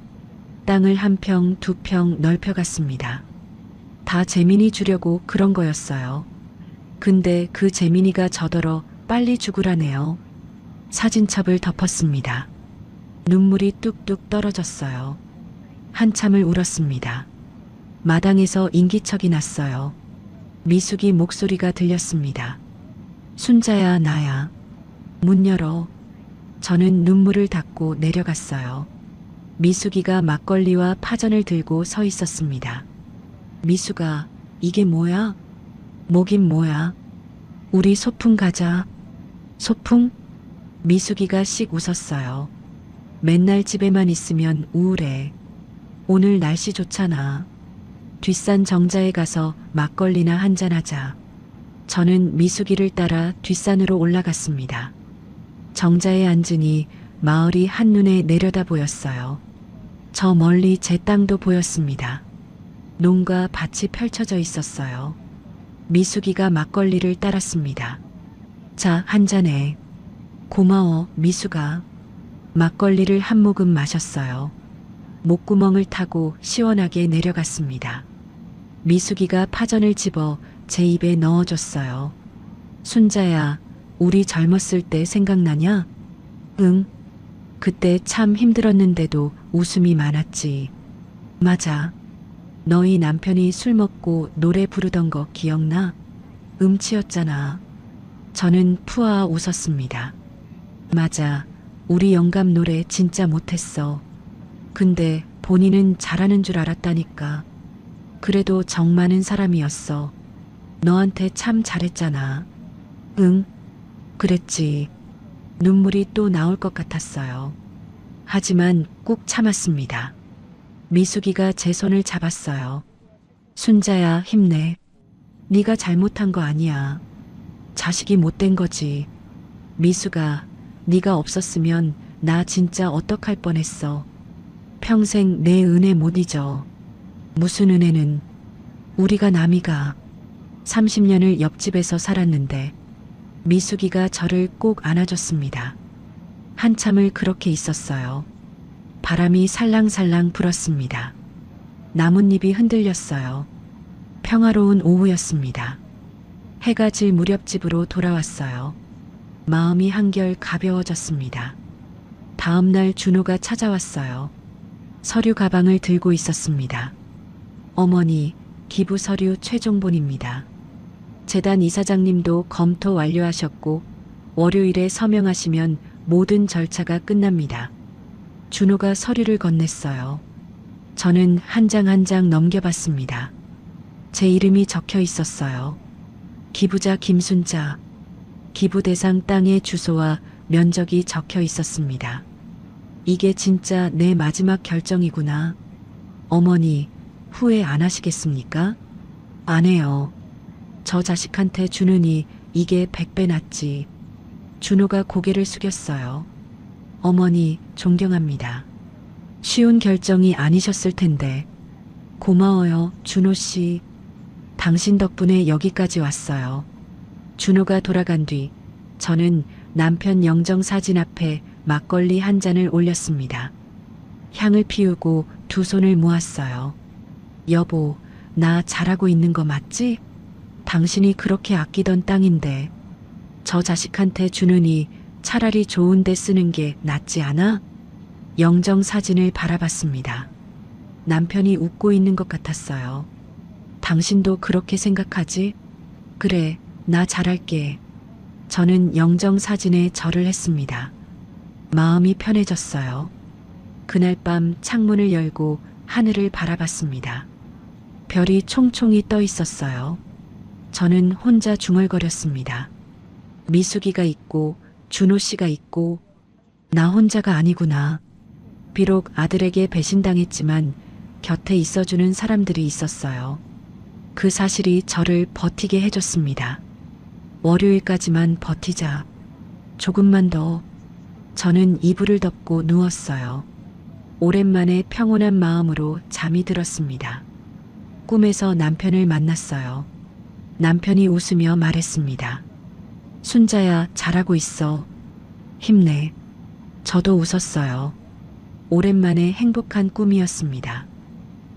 땅을 한 평, 두 평 넓혀갔습니다. 다 재민이 주려고 그런 거였어요. 근데 그 재민이가 저더러 빨리 죽으라네요. 사진첩을 덮었습니다. 눈물이 뚝뚝 떨어졌어요. 한참을 울었습니다. 마당에서 인기척이 났어요. 미숙이 목소리가 들렸습니다. 순자야, 나야. 문 열어. 저는 눈물을 닦고 내려갔어요. 미숙이가 막걸리와 파전을 들고 서 있었습니다. 미숙아, 이게 뭐야? 뭐긴 뭐야? 우리 소풍 가자. 소풍? 미숙이가 씩 웃었어요. 맨날 집에만 있으면 우울해. 오늘 날씨 좋잖아. 뒷산 정자에 가서 막걸리나 한잔하자. 저는 미숙이를 따라 뒷산으로 올라갔습니다. 정자에 앉으니 마을이 한눈에 내려다 보였어요. 저 멀리 제 땅도 보였습니다. 농가 밭이 펼쳐져 있었어요. 미숙이가 막걸리를 따랐습니다. 자, 한잔해. 고마워, 미숙아. 막걸리를 한 모금 마셨어요. 목구멍을 타고 시원하게 내려갔습니다. 미숙이가 파전을 집어 제 입에 넣어줬어요. 순자야, 우리 젊었을 때 생각나냐? 응. 그때 참 힘들었는데도 웃음이 많았지. 맞아. 너희 남편이 술 먹고 노래 부르던 거 기억나? 음치였잖아. 저는 푸아 웃었습니다. 맞아. 우리 영감 노래 진짜 못했어. 근데 본인은 잘하는 줄 알았다니까. 그래도 정 많은 사람이었어. 너한테 참 잘했잖아. 응. 그랬지. 눈물이 또 나올 것 같았어요. 하지만 꾹 참았습니다. 미숙이가 제 손을 잡았어요. 순자야, 힘내. 네가 잘못한 거 아니야. 자식이 못된 거지. 미숙아, 네가 없었으면 나 진짜 어떡할 뻔했어. 평생 내 은혜 못 잊어. 무슨 은혜는. 우리가 남이가 30년을 옆집에서 살았는데. 미숙이가 저를 꼭 안아줬습니다. 한참을 그렇게 있었어요. 바람이 살랑살랑 불었습니다. 나뭇잎이 흔들렸어요. 평화로운 오후였습니다. 해가 질 무렵 집으로 돌아왔어요. 마음이 한결 가벼워졌습니다. 다음 날 준호가 찾아왔어요. 서류 가방을 들고 있었습니다. 어머니, 기부 서류 최종본입니다. 재단 이사장님도 검토 완료하셨고 월요일에 서명하시면 모든 절차가 끝납니다. 준호가 서류를 건넸어요. 저는 한 장 한 장 넘겨봤습니다. 제 이름이 적혀 있었어요. 기부자 김순자. 기부 대상 땅의 주소와 면적이 적혀 있었습니다. 이게 진짜 내 마지막 결정이구나. 어머니, 후회 안 하시겠습니까? 안 해요. 저 자식한테 주느니 이게 100배 낫지. 준호가 고개를 숙였어요. 어머니, 존경합니다. 쉬운 결정이 아니셨을 텐데. 고마워요, 준호 씨. 당신 덕분에 여기까지 왔어요. 준호가 돌아간 뒤 저는 남편 영정 사진 앞에 막걸리 한 잔을 올렸습니다. 향을 피우고 두 손을 모았어요. 여보, 나 잘하고 있는 거 맞지? 당신이 그렇게 아끼던 땅인데 저 자식한테 주느니 차라리 좋은 데 쓰는 게 낫지 않아? 영정 사진을 바라봤습니다. 남편이 웃고 있는 것 같았어요. 당신도 그렇게 생각하지? 그래, 나 잘할게. 저는 영정사진에 절을 했습니다. 마음이 편해졌어요. 그날 밤 창문을 열고 하늘을 바라봤습니다. 별이 총총히 떠 있었어요. 저는 혼자 중얼거렸습니다. 미숙이가 있고 준호 씨가 있고 나 혼자가 아니구나. 비록 아들에게 배신당했지만 곁에 있어주는 사람들이 있었어요. 그 사실이 저를 버티게 해줬습니다. 월요일까지만 버티자. 조금만 더. 저는 이불을 덮고 누웠어요. 오랜만에 평온한 마음으로 잠이 들었습니다. 꿈에서 남편을 만났어요. 남편이 웃으며 말했습니다. 순자야, 잘하고 있어. 힘내. 저도 웃었어요. 오랜만에 행복한 꿈이었습니다.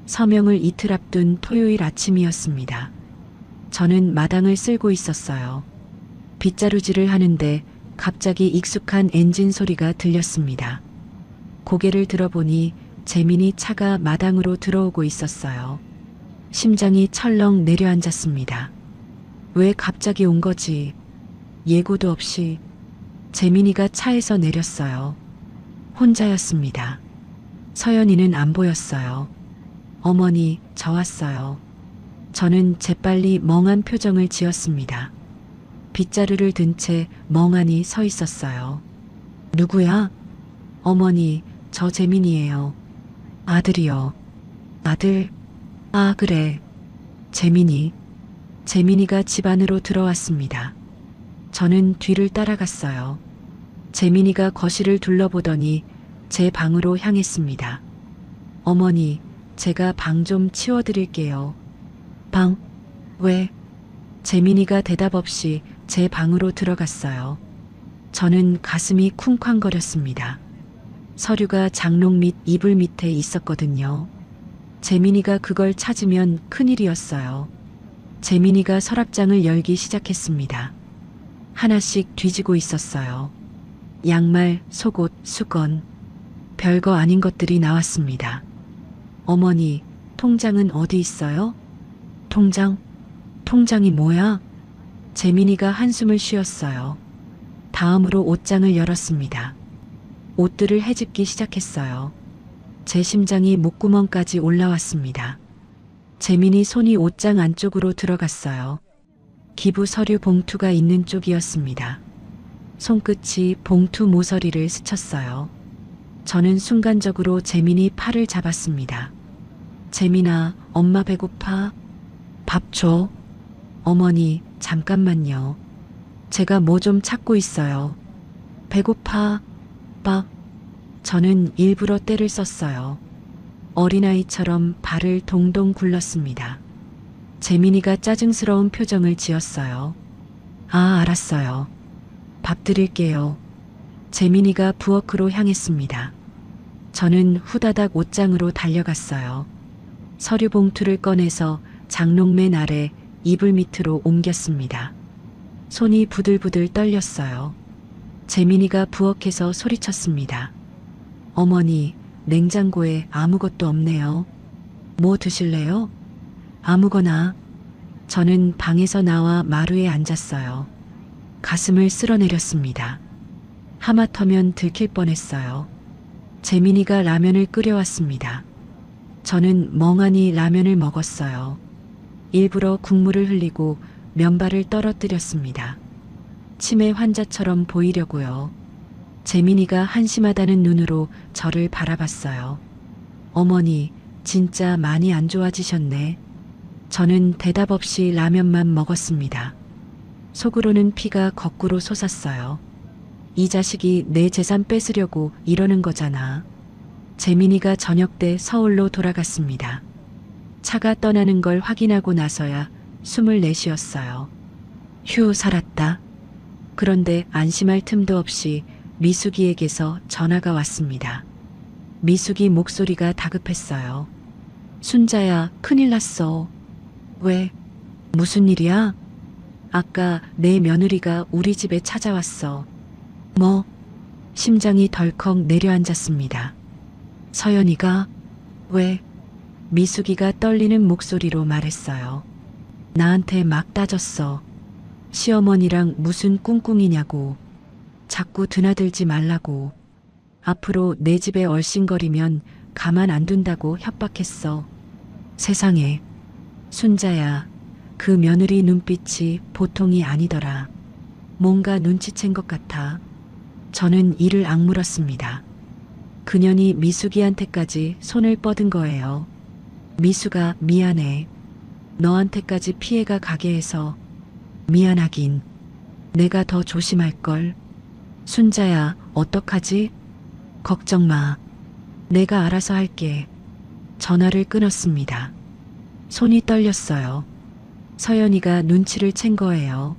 서명을 이틀 앞둔 토요일 아침이었습니다. 저는 마당을 쓸고 있었어요. 빗자루질을 하는데 갑자기 익숙한 엔진 소리가 들렸습니다. 고개를 들어보니 재민이 차가 마당으로 들어오고 있었어요. 심장이 철렁 내려앉았습니다. 왜 갑자기 온 거지? 예고도 없이. 재민이가 차에서 내렸어요. 혼자였습니다. 서연이는 안 보였어요. 어머니, 저 왔어요. 저는 재빨리 멍한 표정을 지었습니다. 빗자루를 든 채 멍하니 서 있었어요. 누구야? 어머니, 저 재민이에요. 아들이요. 아들? 아, 그래. 재민이. 재민이가 집 안으로 들어왔습니다. 저는 뒤를 따라갔어요. 재민이가 거실을 둘러보더니 제 방으로 향했습니다. 어머니, 제가 방 좀 치워드릴게요. 방? 왜? 재민이가 대답 없이 제 방으로 들어갔어요. 저는 가슴이 쿵쾅거렸습니다. 서류가 장롱 밑 이불 밑에 있었거든요. 재민이가 그걸 찾으면 큰일이었어요. 재민이가 서랍장을 열기 시작했습니다. 하나씩 뒤지고 있었어요. 양말, 속옷, 수건. 별거 아닌 것들이 나왔습니다. 어머니, 통장은 어디 있어요? 통장? 통장이 뭐야? 재민이가 한숨을 쉬었어요. 다음으로 옷장을 열었습니다. 옷들을 헤집기 시작했어요. 제 심장이 목구멍까지 올라왔습니다. 재민이 손이 옷장 안쪽으로 들어갔어요. 기부 서류 봉투가 있는 쪽이었습니다. 손끝이 봉투 모서리를 스쳤어요. 저는 순간적으로 재민이 팔을 잡았습니다. 재민아, 엄마 배고파? 밥 줘. 어머니, 잠깐만요. 제가 뭐 좀 찾고 있어요. 배고파? 밥? 저는 일부러 때를 썼어요. 어린아이처럼 발을 동동 굴렀습니다. 재민이가 짜증스러운 표정을 지었어요. 아, 알았어요. 밥 드릴게요. 재민이가 부엌으로 향했습니다. 저는 후다닥 옷장으로 달려갔어요. 서류 봉투를 꺼내서 장롱 맨 아래 이불 밑으로 옮겼습니다. 손이 부들부들 떨렸어요. 재민이가 부엌에서 소리쳤습니다. 어머니, 냉장고에 아무것도 없네요. 뭐 드실래요? 아무거나. 저는 방에서 나와 마루에 앉았어요. 가슴을 쓸어내렸습니다. 하마터면 들킬 뻔했어요. 재민이가 라면을 끓여왔습니다. 저는 멍하니 라면을 먹었어요. 일부러 국물을 흘리고 면발을 떨어뜨렸습니다. 치매 환자처럼 보이려고요. 재민이가 한심하다는 눈으로 저를 바라봤어요. 어머니, 진짜 많이 안 좋아지셨네. 저는 대답 없이 라면만 먹었습니다. 속으로는 피가 거꾸로 솟았어요. 이 자식이 내 재산 뺏으려고 이러는 거잖아. 재민이가 저녁 때 서울로 돌아갔습니다. 차가 떠나는 걸 확인하고 나서야 숨을 내쉬었어요. 휴, 살았다. 그런데 안심할 틈도 없이 미숙이에게서 전화가 왔습니다. 미숙이 목소리가 다급했어요. 순자야, 큰일 났어. 왜? 무슨 일이야? 아까 내 며느리가 우리 집에 찾아왔어. 뭐? 심장이 덜컥 내려앉았습니다. 서연이가? 왜? 미숙이가 떨리는 목소리로 말했어요. 나한테 막 따졌어. 시어머니랑 무슨 꿍꿍이냐고. 자꾸 드나들지 말라고. 앞으로 내 집에 얼씬거리면 가만 안 둔다고 협박했어. 세상에. 순자야, 그 며느리 눈빛이 보통이 아니더라. 뭔가 눈치챈 것 같아. 저는 이를 악물었습니다. 그년이 미숙이한테까지 손을 뻗은 거예요. 미숙아, 미안해. 너한테까지 피해가 가게 해서. 미안하긴. 내가 더 조심할걸. 순자야, 어떡하지? 걱정 마. 내가 알아서 할게. 전화를 끊었습니다. 손이 떨렸어요. 서연이가 눈치를 챈 거예요.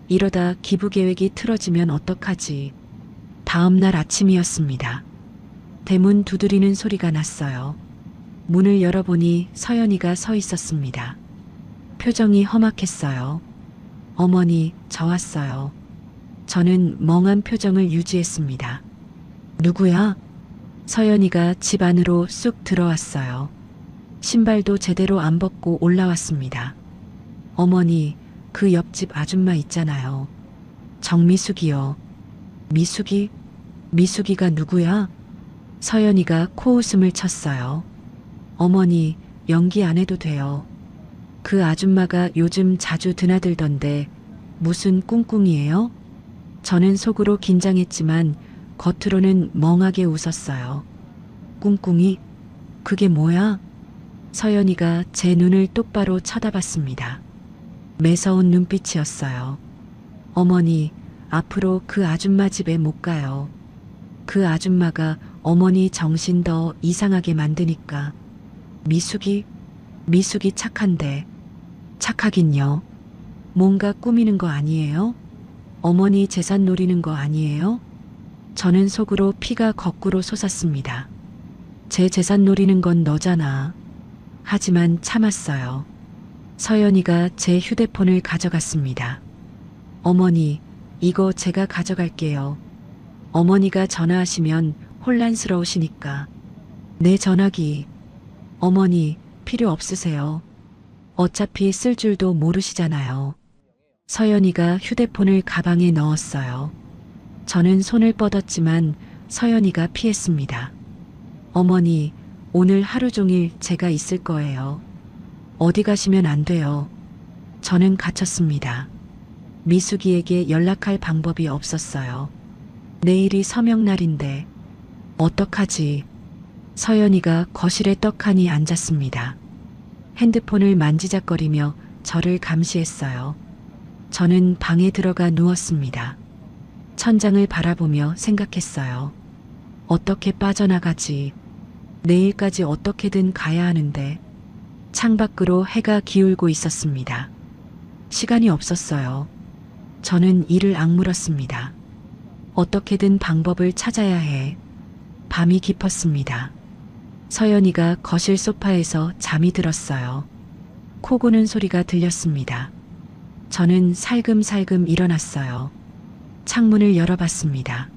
이러다 기부 계획이 틀어지면 어떡하지? 다음 날 아침이었습니다. 대문 두드리는 소리가 났어요. 문을 열어보니 서연이가 서 있었습니다. 표정이 험악했어요. 어머니, 저 왔어요. 저는 멍한 표정을 유지했습니다. 누구야? 서연이가 집 안으로 쑥 들어왔어요. 신발도 제대로 안 벗고 올라왔습니다. 어머니, 그 옆집 아줌마 있잖아요. 정미숙이요. 미숙이? 미숙이가 누구야? 서연이가 코웃음을 쳤어요. 어머니, 연기 안 해도 돼요. 그 아줌마가 요즘 자주 드나들던데 무슨 꿍꿍이에요? 저는 속으로 긴장했지만 겉으로는 멍하게 웃었어요. 꿍꿍이? 그게 뭐야? 서연이가 제 눈을 똑바로 쳐다봤습니다. 매서운 눈빛이었어요. 어머니, 앞으로 그 아줌마 집에 못 가요. 그 아줌마가 어머니 정신 더 이상하게 만드니까. 미숙이? 미숙이 착한데. 착하긴요. 뭔가 꾸미는 거 아니에요? 어머니 재산 노리는 거 아니에요? 저는 속으로 피가 거꾸로 솟았습니다. 제 재산 노리는 건 너잖아. 하지만 참았어요. 서연이가 제 휴대폰을 가져갔습니다. 어머니, 이거 제가 가져갈게요. 어머니가 전화하시면 혼란스러우시니까. 내 전화기. 어머니, 필요 없으세요. 어차피 쓸 줄도 모르시잖아요. 서연이가 휴대폰을 가방에 넣었어요. 저는 손을 뻗었지만 서연이가 피했습니다. 어머니, 오늘 하루 종일 제가 있을 거예요. 어디 가시면 안 돼요. 저는 갇혔습니다. 미숙이에게 연락할 방법이 없었어요. 내일이 서명날인데 어떡하지? 서연이가 거실에 떡하니 앉았습니다. 핸드폰을 만지작거리며 저를 감시했어요. 저는 방에 들어가 누웠습니다. 천장을 바라보며 생각했어요. 어떻게 빠져나가지? 내일까지 어떻게든 가야 하는데. 창밖으로 해가 기울고 있었습니다. 시간이 없었어요. 저는 이를 악물었습니다. 어떻게든 방법을 찾아야 해. 밤이 깊었습니다. 서연이가 거실 소파에서 잠이 들었어요. 코 고는 소리가 들렸습니다. 저는 살금살금 일어났어요. 창문을 열어봤습니다.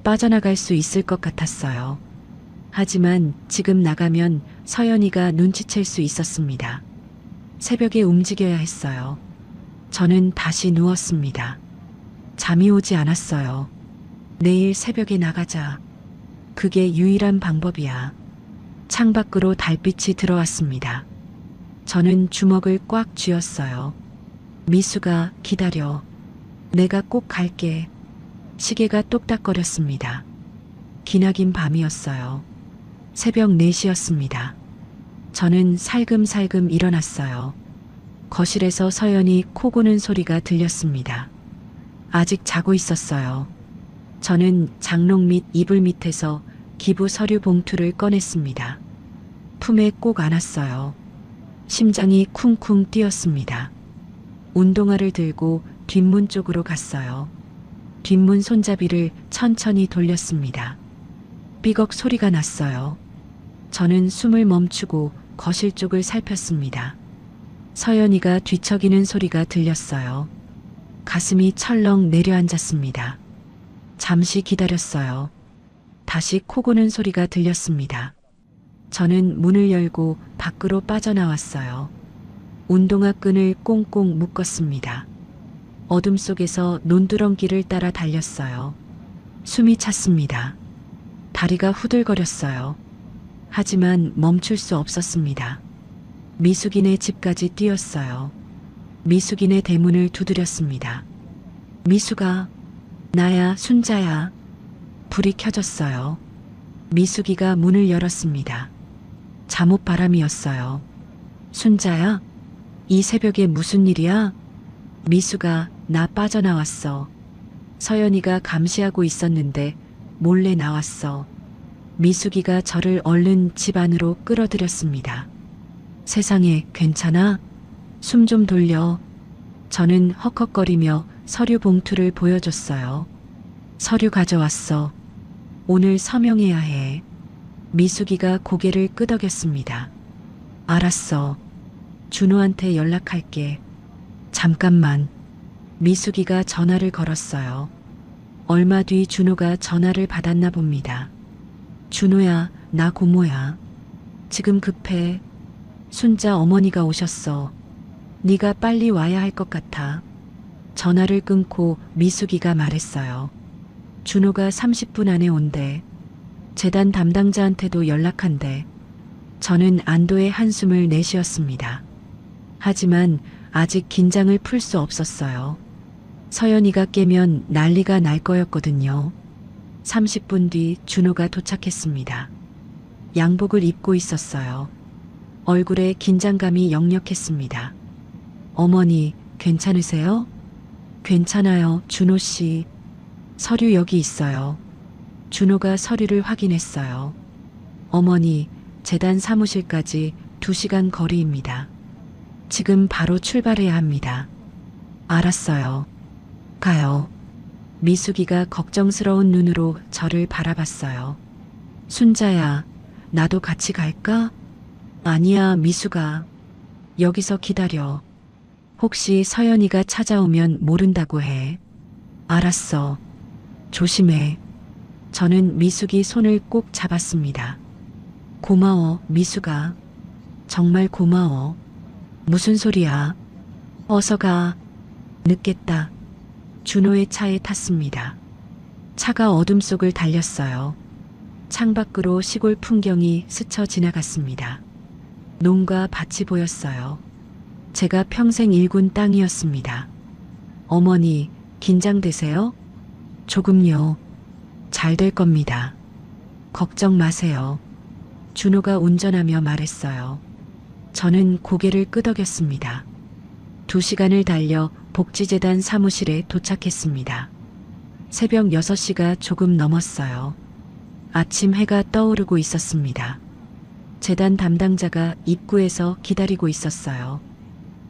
빠져나갈 수 있을 것 같았어요. 하지만 지금 나가면 서연이가 눈치챌 수 있었습니다. 새벽에 움직여야 했어요. 저는 다시 누웠습니다. 잠이 오지 않았어요. 내일 새벽에 나가자. 그게 유일한 방법이야. 창밖으로 달빛이 들어왔습니다. 저는 주먹을 꽉 쥐었어요. 미수가 기다려. 내가 꼭 갈게. 시계가 똑딱거렸습니다. 기나긴 밤이었어요. 새벽 4시였습니다. 저는 살금살금 일어났어요. 거실에서 서연이 코 고는 소리가 들렸습니다. 아직 자고 있었어요. 저는 장롱 및 이불 밑에서 기부 서류 봉투를 꺼냈습니다. 품에 꼭 안았어요. 심장이 쿵쿵 뛰었습니다. 운동화를 들고 뒷문 쪽으로 갔어요. 뒷문 손잡이를 천천히 돌렸습니다. 삐걱 소리가 났어요. 저는 숨을 멈추고 거실 쪽을 살폈습니다. 서연이가 뒤척이는 소리가 들렸어요. 가슴이 철렁 내려앉았습니다. 잠시 기다렸어요. 다시 코 고는 소리가 들렸습니다. 저는 문을 열고 밖으로 빠져나왔어요. 운동화 끈을 꽁꽁 묶었습니다. 어둠 속에서 논두렁길을 따라 달렸어요. 숨이 찼습니다. 다리가 후들거렸어요. 하지만 멈출 수 없었습니다. 미숙인의 집까지 뛰었어요. 미숙인의 대문을 두드렸습니다. 미숙아, 나야, 순자야. 불이 켜졌어요. 미숙이가 문을 열었습니다. 잠옷 바람이었어요. 순자야? 이 새벽에 무슨 일이야? 미수가 나 빠져나왔어. 서연이가 감시하고 있었는데 몰래 나왔어. 미숙이가 저를 얼른 집 안으로 끌어들였습니다. 세상에, 괜찮아? 숨 좀 돌려. 저는 헉헉거리며 서류 봉투를 보여줬어요. 서류 가져왔어. 오늘 서명해야 해. 미숙이가 고개를 끄덕였습니다. 알았어. 준호한테 연락할게. 잠깐만. 미숙이가 전화를 걸었어요. 얼마 뒤 준호가 전화를 받았나 봅니다. 준호야, 나 고모야. 지금 급해. 순자 어머니가 오셨어. 네가 빨리 와야 할 것 같아. 전화를 끊고 미숙이가 말했어요. 준호가 30분 안에 온대. 재단 담당자한테도 연락한대. 저는 안도의 한숨을 내쉬었습니다. 하지만 아직 긴장을 풀 수 없었어요. 서연이가 깨면 난리가 날 거였거든요. 30분 뒤 준호가 도착했습니다. 양복을 입고 있었어요. 얼굴에 긴장감이 역력했습니다. 어머니, 괜찮으세요? 괜찮아요, 준호 씨. 서류 여기 있어요. 준호가 서류를 확인했어요. 어머니, 재단 사무실까지 2시간 거리입니다. 지금 바로 출발해야 합니다. 알았어요. 가요. 미숙이가 걱정스러운 눈으로 저를 바라봤어요. 순자야, 나도 같이 갈까? 아니야, 미숙아. 여기서 기다려. 혹시 서연이가 찾아오면 모른다고 해. 알았어. 조심해. 저는 미숙이 손을 꼭 잡았습니다. 고마워, 미숙아. 정말 고마워. 무슨 소리야? 어서 가. 늦겠다. 준호의 차에 탔습니다. 차가 어둠 속을 달렸어요. 창밖으로 시골 풍경이 스쳐 지나갔습니다. 농가 밭이 보였어요. 제가 평생 일군 땅이었습니다. 어머니, 긴장되세요? 조금요. 잘 될 겁니다. 걱정 마세요. 준호가 운전하며 말했어요. 저는 고개를 끄덕였습니다. 2시간을 달려 복지재단 사무실에 도착했습니다. 새벽 6시가 조금 넘었어요. 아침 해가 떠오르고 있었습니다. 재단 담당자가 입구에서 기다리고 있었어요.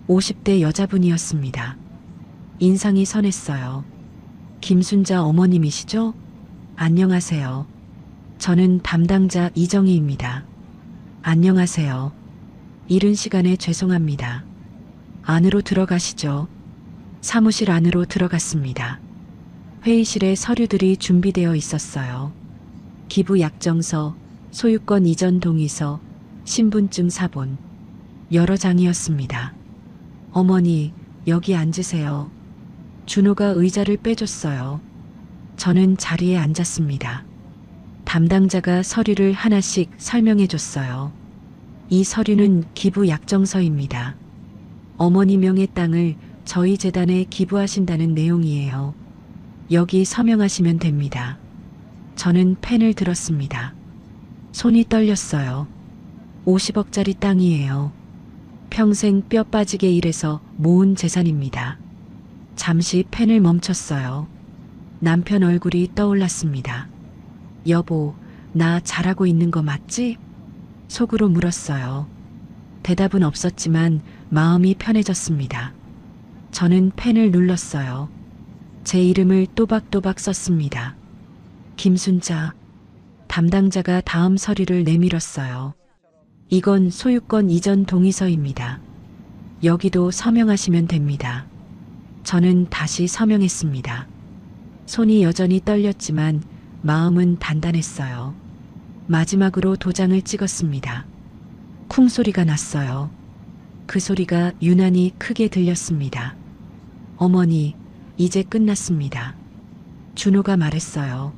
50대 여자분이었습니다. 인상이 선했어요. 김순자 어머님이시죠? 안녕하세요. 저는 담당자 이정희입니다. 안녕하세요. 이른 시간에 죄송합니다. 안으로 들어가시죠. 사무실 안으로 들어갔습니다. 회의실에 서류들이 준비되어 있었어요. 기부 약정서, 소유권 이전 동의서, 신분증 사본, 여러 장이었습니다. 어머니, 여기 앉으세요. 준호가 의자를 빼줬어요. 저는 자리에 앉았습니다. 담당자가 서류를 하나씩 설명해 줬어요. 이 서류는 기부 약정서입니다. 어머니 명의 땅을 저희 재단에 기부하신다는 내용이에요. 여기 서명하시면 됩니다. 저는 펜을 들었습니다. 손이 떨렸어요. 50억짜리 땅이에요. 평생 뼈 빠지게 일해서 모은 재산입니다. 잠시 펜을 멈췄어요. 남편 얼굴이 떠올랐습니다. 여보, 나 잘하고 있는 거 맞지? 속으로 물었어요. 대답은 없었지만 마음이 편해졌습니다. 저는 펜을 눌렀어요. 제 이름을 또박또박 썼습니다. 김순자. 담당자가 다음 서류를 내밀었어요. 이건 소유권 이전 동의서입니다. 여기도 서명하시면 됩니다. 저는 다시 서명했습니다. 손이 여전히 떨렸지만 마음은 단단했어요. 마지막으로 도장을 찍었습니다. 쿵 소리가 났어요. 그 소리가 유난히 크게 들렸습니다. 어머니, 이제 끝났습니다. 준호가 말했어요.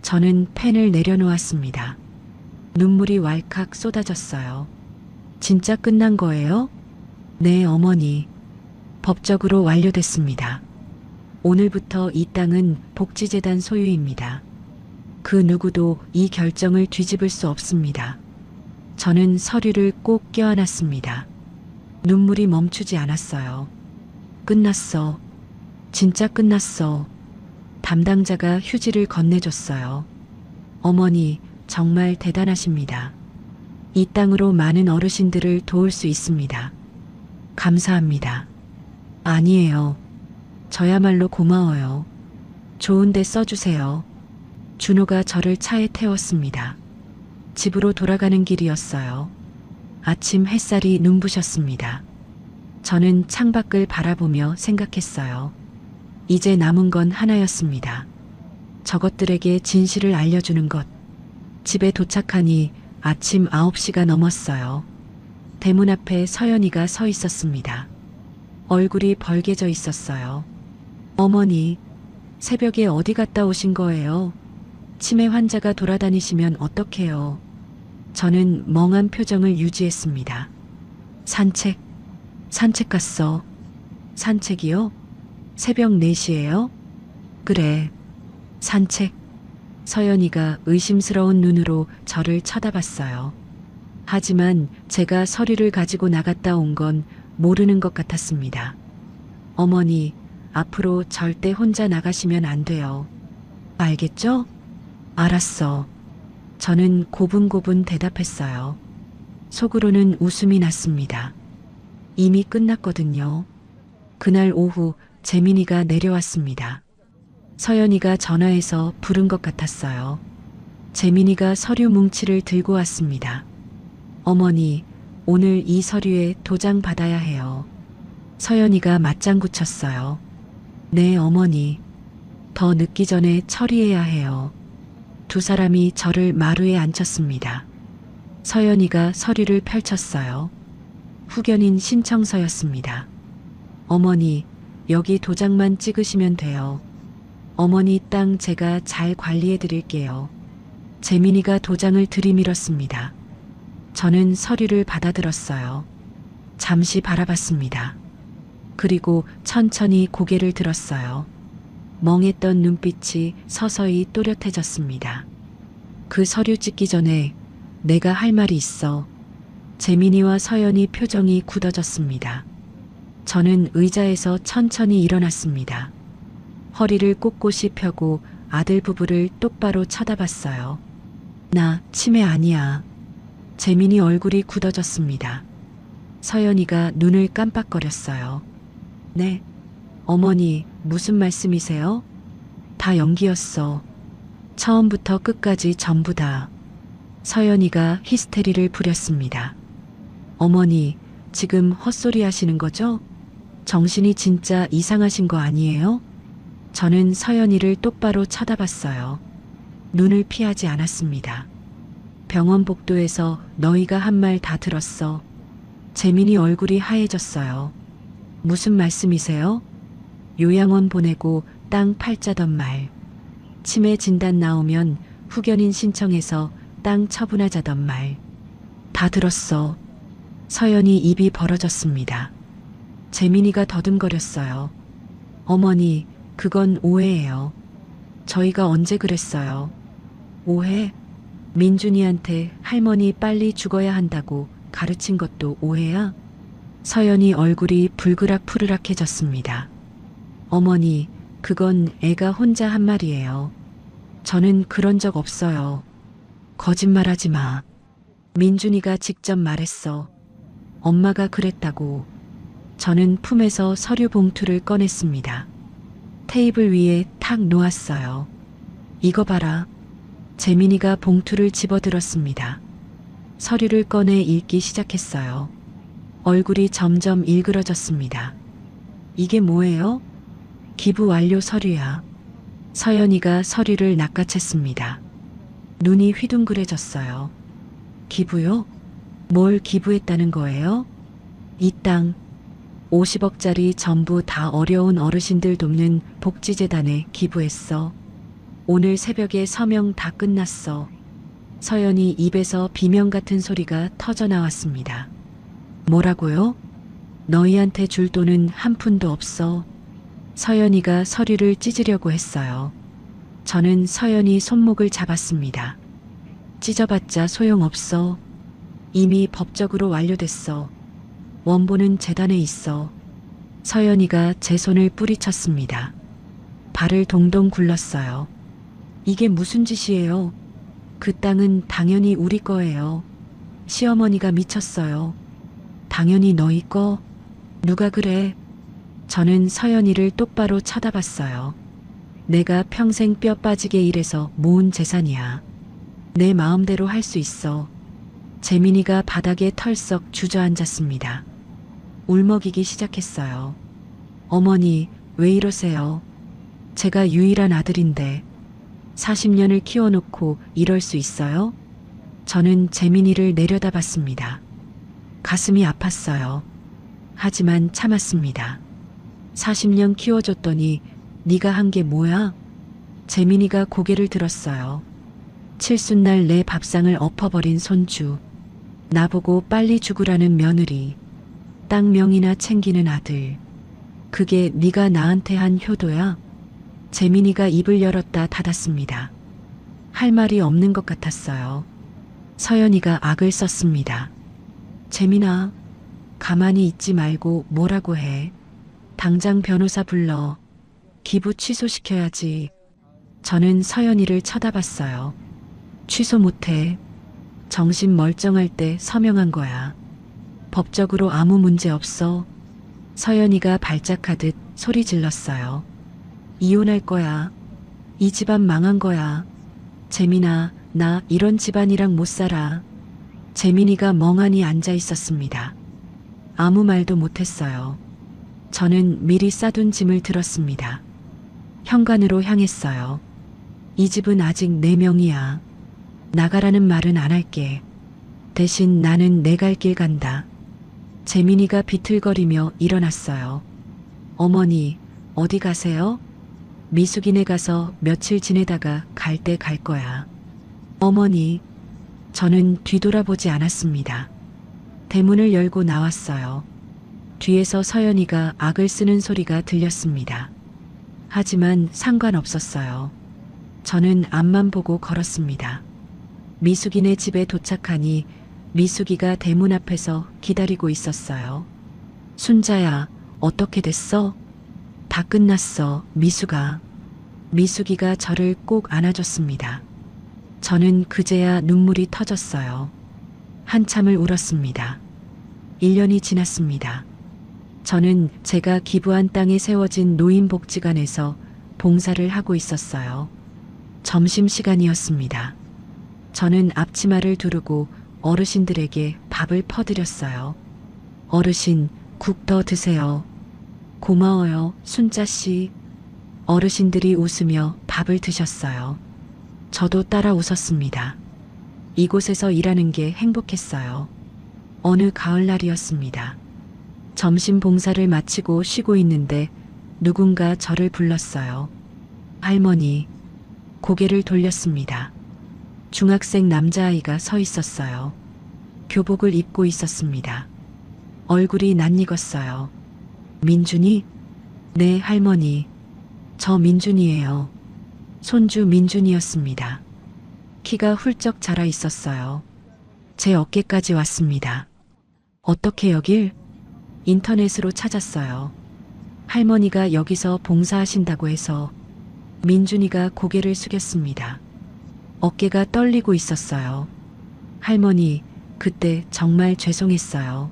저는 펜을 내려놓았습니다. 눈물이 왈칵 쏟아졌어요. 진짜 끝난 거예요? 네, 어머니. 법적으로 완료됐습니다. 오늘부터 이 땅은 복지재단 소유입니다. 그 누구도 이 결정을 뒤집을 수 없습니다. 저는 서류를 꼭 껴안았습니다. 눈물이 멈추지 않았어요. 끝났어. 진짜 끝났어. 담당자가 휴지를 건네줬어요. 어머니, 정말 대단하십니다. 이 땅으로 많은 어르신들을 도울 수 있습니다. 감사합니다. 아니에요. 저야말로 고마워요. 좋은 데 써주세요. 준호가 저를 차에 태웠습니다. 집으로 돌아가는 길이었어요. 아침 햇살이 눈부셨습니다. 저는 창밖을 바라보며 생각했어요. 이제 남은 건 하나였습니다. 저것들에게 진실을 알려주는 것. 집에 도착하니 아침 9시가 넘었어요. 대문 앞에 서연이가 서 있었습니다. 얼굴이 벌개져 있었어요. 어머니, 새벽에 어디 갔다 오신 거예요? 치매 환자가 돌아다니시면 어떡해요? 저는 멍한 표정을 유지했습니다. 산책 갔어. 산책이요? 새벽 4시에요? 그래, 산책. 서연이가 의심스러운 눈으로 저를 쳐다봤어요. 하지만 제가 서류를 가지고 나갔다 온 건 모르는 것 같았습니다. 어머니, 앞으로 절대 혼자 나가시면 안 돼요. 알겠죠? 알았어. 저는 고분고분 대답했어요. 속으로는 웃음이 났습니다. 이미 끝났거든요. 그날 오후 재민이가 내려왔습니다. 서연이가 전화해서 부른 것 같았어요. 재민이가 서류 뭉치를 들고 왔습니다. 어머니, 오늘 이 서류에 도장 받아야 해요. 서연이가 맞장구 쳤어요. 네, 어머니. 더 늦기 전에 처리해야 해요. 두 사람이 저를 마루에 앉혔습니다. 서연이가 서류를 펼쳤어요. 후견인 신청서였습니다. 어머니, 여기 도장만 찍으시면 돼요. 어머니 땅 제가 잘 관리해 드릴게요. 재민이가 도장을 들이밀었습니다. 저는 서류를 받아들었어요. 잠시 바라봤습니다. 그리고 천천히 고개를 들었어요. 멍했던 눈빛이 서서히 또렷해졌습니다. 그 서류 찍기 전에 내가 할 말이 있어. 재민이와 서연이 표정이 굳어졌습니다. 저는 의자에서 천천히 일어났습니다. 허리를 꼿꼿이 펴고 아들 부부를 똑바로 쳐다봤어요. 나 치매 아니야. 재민이 얼굴이 굳어졌습니다. 서연이가 눈을 깜빡거렸어요. 네. 어머니, 무슨 말씀이세요? 다 연기였어. 처음부터 끝까지 전부 다. 서연이가 히스테리를 부렸습니다. 어머니, 지금 헛소리 하시는 거죠? 정신이 진짜 이상하신 거 아니에요? 저는 서연이를 똑바로 쳐다봤어요. 눈을 피하지 않았습니다. 병원 복도에서 너희가 한 말 다 들었어. 재민이 얼굴이 하얘졌어요. 무슨 말씀이세요? 요양원 보내고 땅 팔자던 말. 치매 진단 나오면 후견인 신청해서 땅 처분하자던 말. 다 들었어. 서연이 입이 벌어졌습니다. 재민이가 더듬거렸어요. 어머니, 그건 오해예요. 저희가 언제 그랬어요? 오해? 민준이한테 할머니 빨리 죽어야 한다고 가르친 것도 오해야? 서연이 얼굴이 불그락푸르락해졌습니다. 어머니, 그건 애가 혼자 한 말이에요. 저는 그런 적 없어요. 거짓말하지 마. 민준이가 직접 말했어. 엄마가 그랬다고. 저는 품에서 서류 봉투를 꺼냈습니다. 테이블 위에 탁 놓았어요. 이거 봐라. 재민이가 봉투를 집어들었습니다. 서류를 꺼내 읽기 시작했어요. 얼굴이 점점 일그러졌습니다. 이게 뭐예요? 기부 완료 서류야. 서연이가 서류를 낚아챘습니다. 눈이 휘둥그레졌어요. 기부요? 뭘 기부했다는 거예요? 이 땅 50억짜리 전부 다 어려운 어르신들 돕는 복지재단에 기부했어. 오늘 새벽에 서명 다 끝났어. 서연이 입에서 비명 같은 소리가 터져 나왔습니다. 뭐라고요? 너희한테 줄 돈은 한 푼도 없어. 서연이가 서류를 찢으려고 했어요. 저는 서연이 손목을 잡았습니다. 찢어봤자 소용없어. 이미 법적으로 완료됐어. 원본은 재단에 있어. 서연이가 제 손을 뿌리쳤습니다. 발을 동동 굴렀어요. 이게 무슨 짓이에요? 그 땅은 당연히 우리 거예요. 시어머니가 미쳤어요. 당연히 너희 거? 누가 그래? 저는 서연이를 똑바로 쳐다봤어요. 내가 평생 뼈 빠지게 일해서 모은 재산이야. 내 마음대로 할 수 있어. 재민이가 바닥에 털썩 주저앉았습니다. 울먹이기 시작했어요. 어머니, 왜 이러세요? 제가 유일한 아들인데 40년을 키워놓고 이럴 수 있어요? 저는 재민이를 내려다봤습니다. 가슴이 아팠어요. 하지만 참았습니다. 40년 키워줬더니 네가 한 게 뭐야? 재민이가 고개를 들었어요. 칠순날 내 밥상을 엎어버린 손주, 나보고 빨리 죽으라는 며느리, 땅 명이나 챙기는 아들. 그게 네가 나한테 한 효도야? 재민이가 입을 열었다 닫았습니다. 할 말이 없는 것 같았어요. 서연이가 악을 썼습니다. 재민아, 가만히 있지 말고 뭐라고 해. 당장 변호사 불러. 기부 취소시켜야지. 저는 서연이를 쳐다봤어요. 취소 못해. 정신 멀쩡할 때 서명한 거야. 법적으로 아무 문제 없어. 서연이가 발작하듯 소리 질렀어요. 이혼할 거야. 이 집안 망한 거야. 재민아, 나 이런 집안이랑 못 살아. 재민이가 멍하니 앉아 있었습니다. 아무 말도 못했어요. 저는 미리 싸둔 짐을 들었습니다. 현관으로 향했어요. 이 집은 아직 내 명이야. 나가라는 말은 안 할게. 대신 나는 내 갈 길 간다. 재민이가 비틀거리며 일어났어요. 어머니, 어디 가세요? 미숙이네 가서 며칠 지내다가 갈 때 갈 거야. 어머니, 저는 뒤돌아보지 않았습니다. 대문을 열고 나왔어요. 뒤에서 서연이가 악을 쓰는 소리가 들렸습니다. 하지만 상관없었어요. 저는 앞만 보고 걸었습니다. 미숙이네 집에 도착하니 미숙이가 대문 앞에서 기다리고 있었어요. 순자야, 어떻게 됐어? 다 끝났어, 미숙아. 미숙이가 저를 꼭 안아줬습니다. 저는 그제야 눈물이 터졌어요. 한참을 울었습니다. 1년이 지났습니다. 저는 제가 기부한 땅에 세워진 노인복지관에서 봉사를 하고 있었어요. 점심시간이었습니다. 저는 앞치마를 두르고 어르신들에게 밥을 퍼드렸어요. 어르신, 국 더 드세요. 고마워요, 순자씨. 어르신들이 웃으며 밥을 드셨어요. 저도 따라 웃었습니다. 이곳에서 일하는 게 행복했어요. 어느 가을날이었습니다. 점심 봉사를 마치고 쉬고 있는데 누군가 저를 불렀어요. 할머니. 고개를 돌렸습니다. 중학생 남자아이가 서 있었어요. 교복을 입고 있었습니다. 얼굴이 낯익었어요. 민준이? 네, 할머니. 저 민준이에요. 손주 민준이었습니다. 키가 훌쩍 자라 있었어요. 제 어깨까지 왔습니다. 어떻게 여길? 인터넷으로 찾았어요. 할머니가 여기서 봉사하신다고 해서. 민준이가 고개를 숙였습니다. 어깨가 떨리고 있었어요. 할머니, 그때 정말 죄송했어요.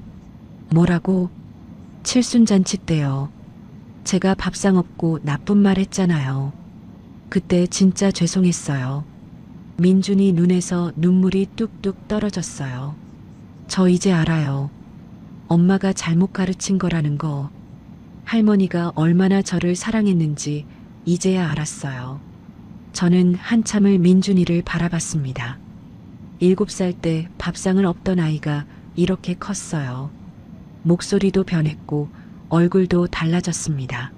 뭐라고? 칠순잔치 때요. 제가 밥상 없고 나쁜 말 했잖아요. 그때 진짜 죄송했어요. 민준이 눈에서 눈물이 뚝뚝 떨어졌어요. 저 이제 알아요. 엄마가 잘못 가르친 거라는 거. 할머니가 얼마나 저를 사랑했는지 이제야 알았어요. 저는 한참을 민준이를 바라봤습니다. 7살 때 밥상을 없던 아이가 이렇게 컸어요. 목소리도 변했고 얼굴도 달라졌습니다.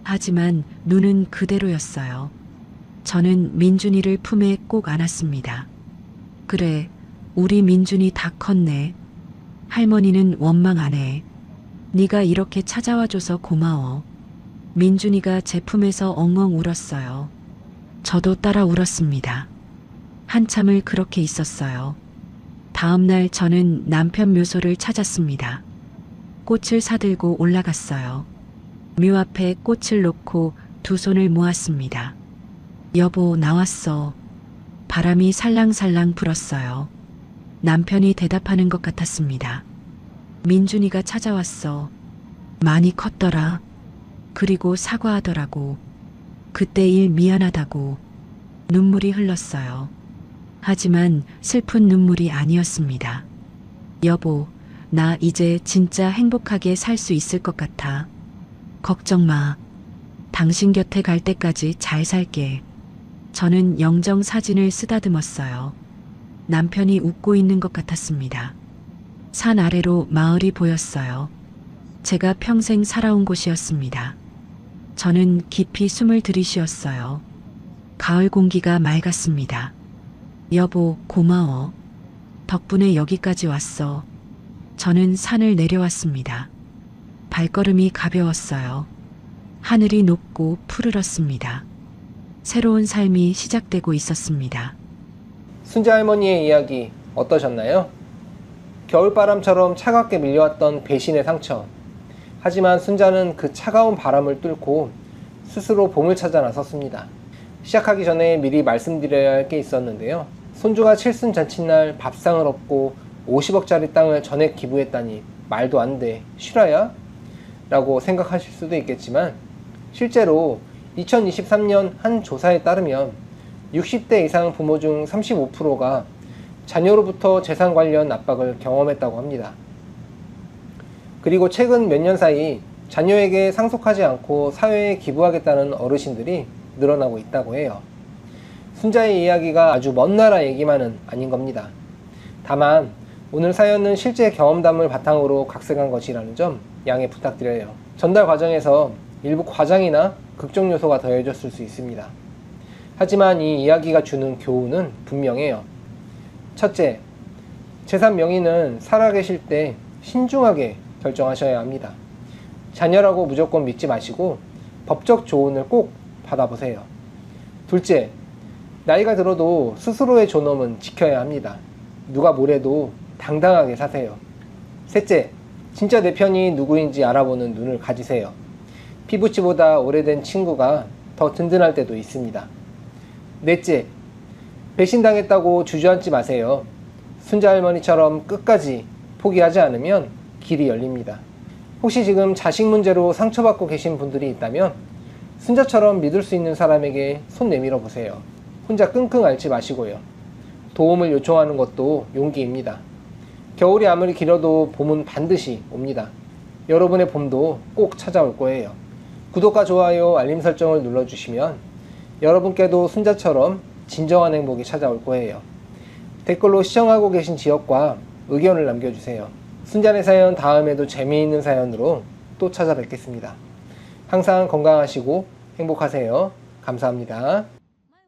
하지만 눈은 그대로였어요. 저는 민준이를 품에 꼭 안았습니다. 그래, 우리 민준이 다 컸네. 할머니는 원망 안 해. 네가 이렇게 찾아와줘서 고마워. 민준이가 제 품에서 엉엉 울었어요. 저도 따라 울었습니다. 한참을 그렇게 있었어요. 다음 날 저는 남편 묘소를 찾았습니다. 꽃을 사들고 올라갔어요. 묘 앞에 꽃을 놓고 두 손을 모았습니다. 여보, 나왔어. 바람이 살랑살랑 불었어요. 남편이 대답하는 것 같았습니다. 민준이가 찾아왔어. 많이 컸더라. 그리고 사과하더라고. 그때 일 미안하다고. 눈물이 흘렀어요. 하지만 슬픈 눈물이 아니었습니다. 여보, 나 이제 진짜 행복하게 살 수 있을 것 같아. 걱정 마. 당신 곁에 갈 때까지 잘 살게. 저는 영정 사진을 쓰다듬었어요. 남편이 웃고 있는 것 같았습니다. 산 아래로 마을이 보였어요. 제가 평생 살아온 곳이었습니다. 저는 깊이 숨을 들이쉬었어요. 가을 공기가 맑았습니다. 여보, 고마워. 덕분에 여기까지 왔어. 저는 산을 내려왔습니다. 발걸음이 가벼웠어요. 하늘이 높고 푸르렀습니다. 새로운 삶이 시작되고 있었습니다. 순자 할머니의 이야기 어떠셨나요? 겨울바람처럼 차갑게 밀려왔던 배신의 상처. 하지만 순자는 그 차가운 바람을 뚫고 스스로 봄을 찾아 나섰습니다. 시작하기 전에 미리 말씀드려야 할 게 있었는데요. 손주가 칠순 잔칫날 밥상을 얻고 50억짜리 땅을 전액 기부했다니 말도 안 돼. 실화야? 라고 생각하실 수도 있겠지만 실제로 2023년 한 조사에 따르면 60대 이상 부모 중 35%가 자녀로부터 재산 관련 압박을 경험했다고 합니다. 그리고 최근 몇 년 사이 자녀에게 상속하지 않고 사회에 기부하겠다는 어르신들이 늘어나고 있다고 해요. 순자의 이야기가 아주 먼 나라 얘기만은 아닌 겁니다. 다만 오늘 사연은 실제 경험담을 바탕으로 각색한 것이라는 점 양해 부탁드려요. 전달 과정에서 일부 과장이나 극적 요소가 더해졌을 수 있습니다. 하지만 이 이야기가 주는 교훈은 분명해요. 첫째, 재산 명의는 살아계실 때 신중하게 결정하셔야 합니다. 자녀라고 무조건 믿지 마시고 법적 조언을 꼭 받아보세요. 둘째, 나이가 들어도 스스로의 존엄은 지켜야 합니다. 누가 뭐래도 당당하게 사세요. 셋째, 진짜 내 편이 누구인지 알아보는 눈을 가지세요. 피부치보다 오래된 친구가 더 든든할 때도 있습니다. 넷째, 배신당했다고 주저앉지 마세요. 순자 할머니처럼 끝까지 포기하지 않으면 길이 열립니다. 혹시 지금 자식 문제로 상처받고 계신 분들이 있다면 순자처럼 믿을 수 있는 사람에게 손 내밀어 보세요. 혼자 끙끙 앓지 마시고요. 도움을 요청하는 것도 용기입니다. 겨울이 아무리 길어도 봄은 반드시 옵니다. 여러분의 봄도 꼭 찾아올 거예요. 구독과 좋아요, 알림 설정을 눌러주시면 여러분께도 순자처럼 진정한 행복이 찾아올 거예요. 댓글로 시청하고 계신 지역과 의견을 남겨주세요. 순자의 사연 다음에도 재미있는 사연으로 또 찾아뵙겠습니다. 항상 건강하시고 행복하세요. 감사합니다.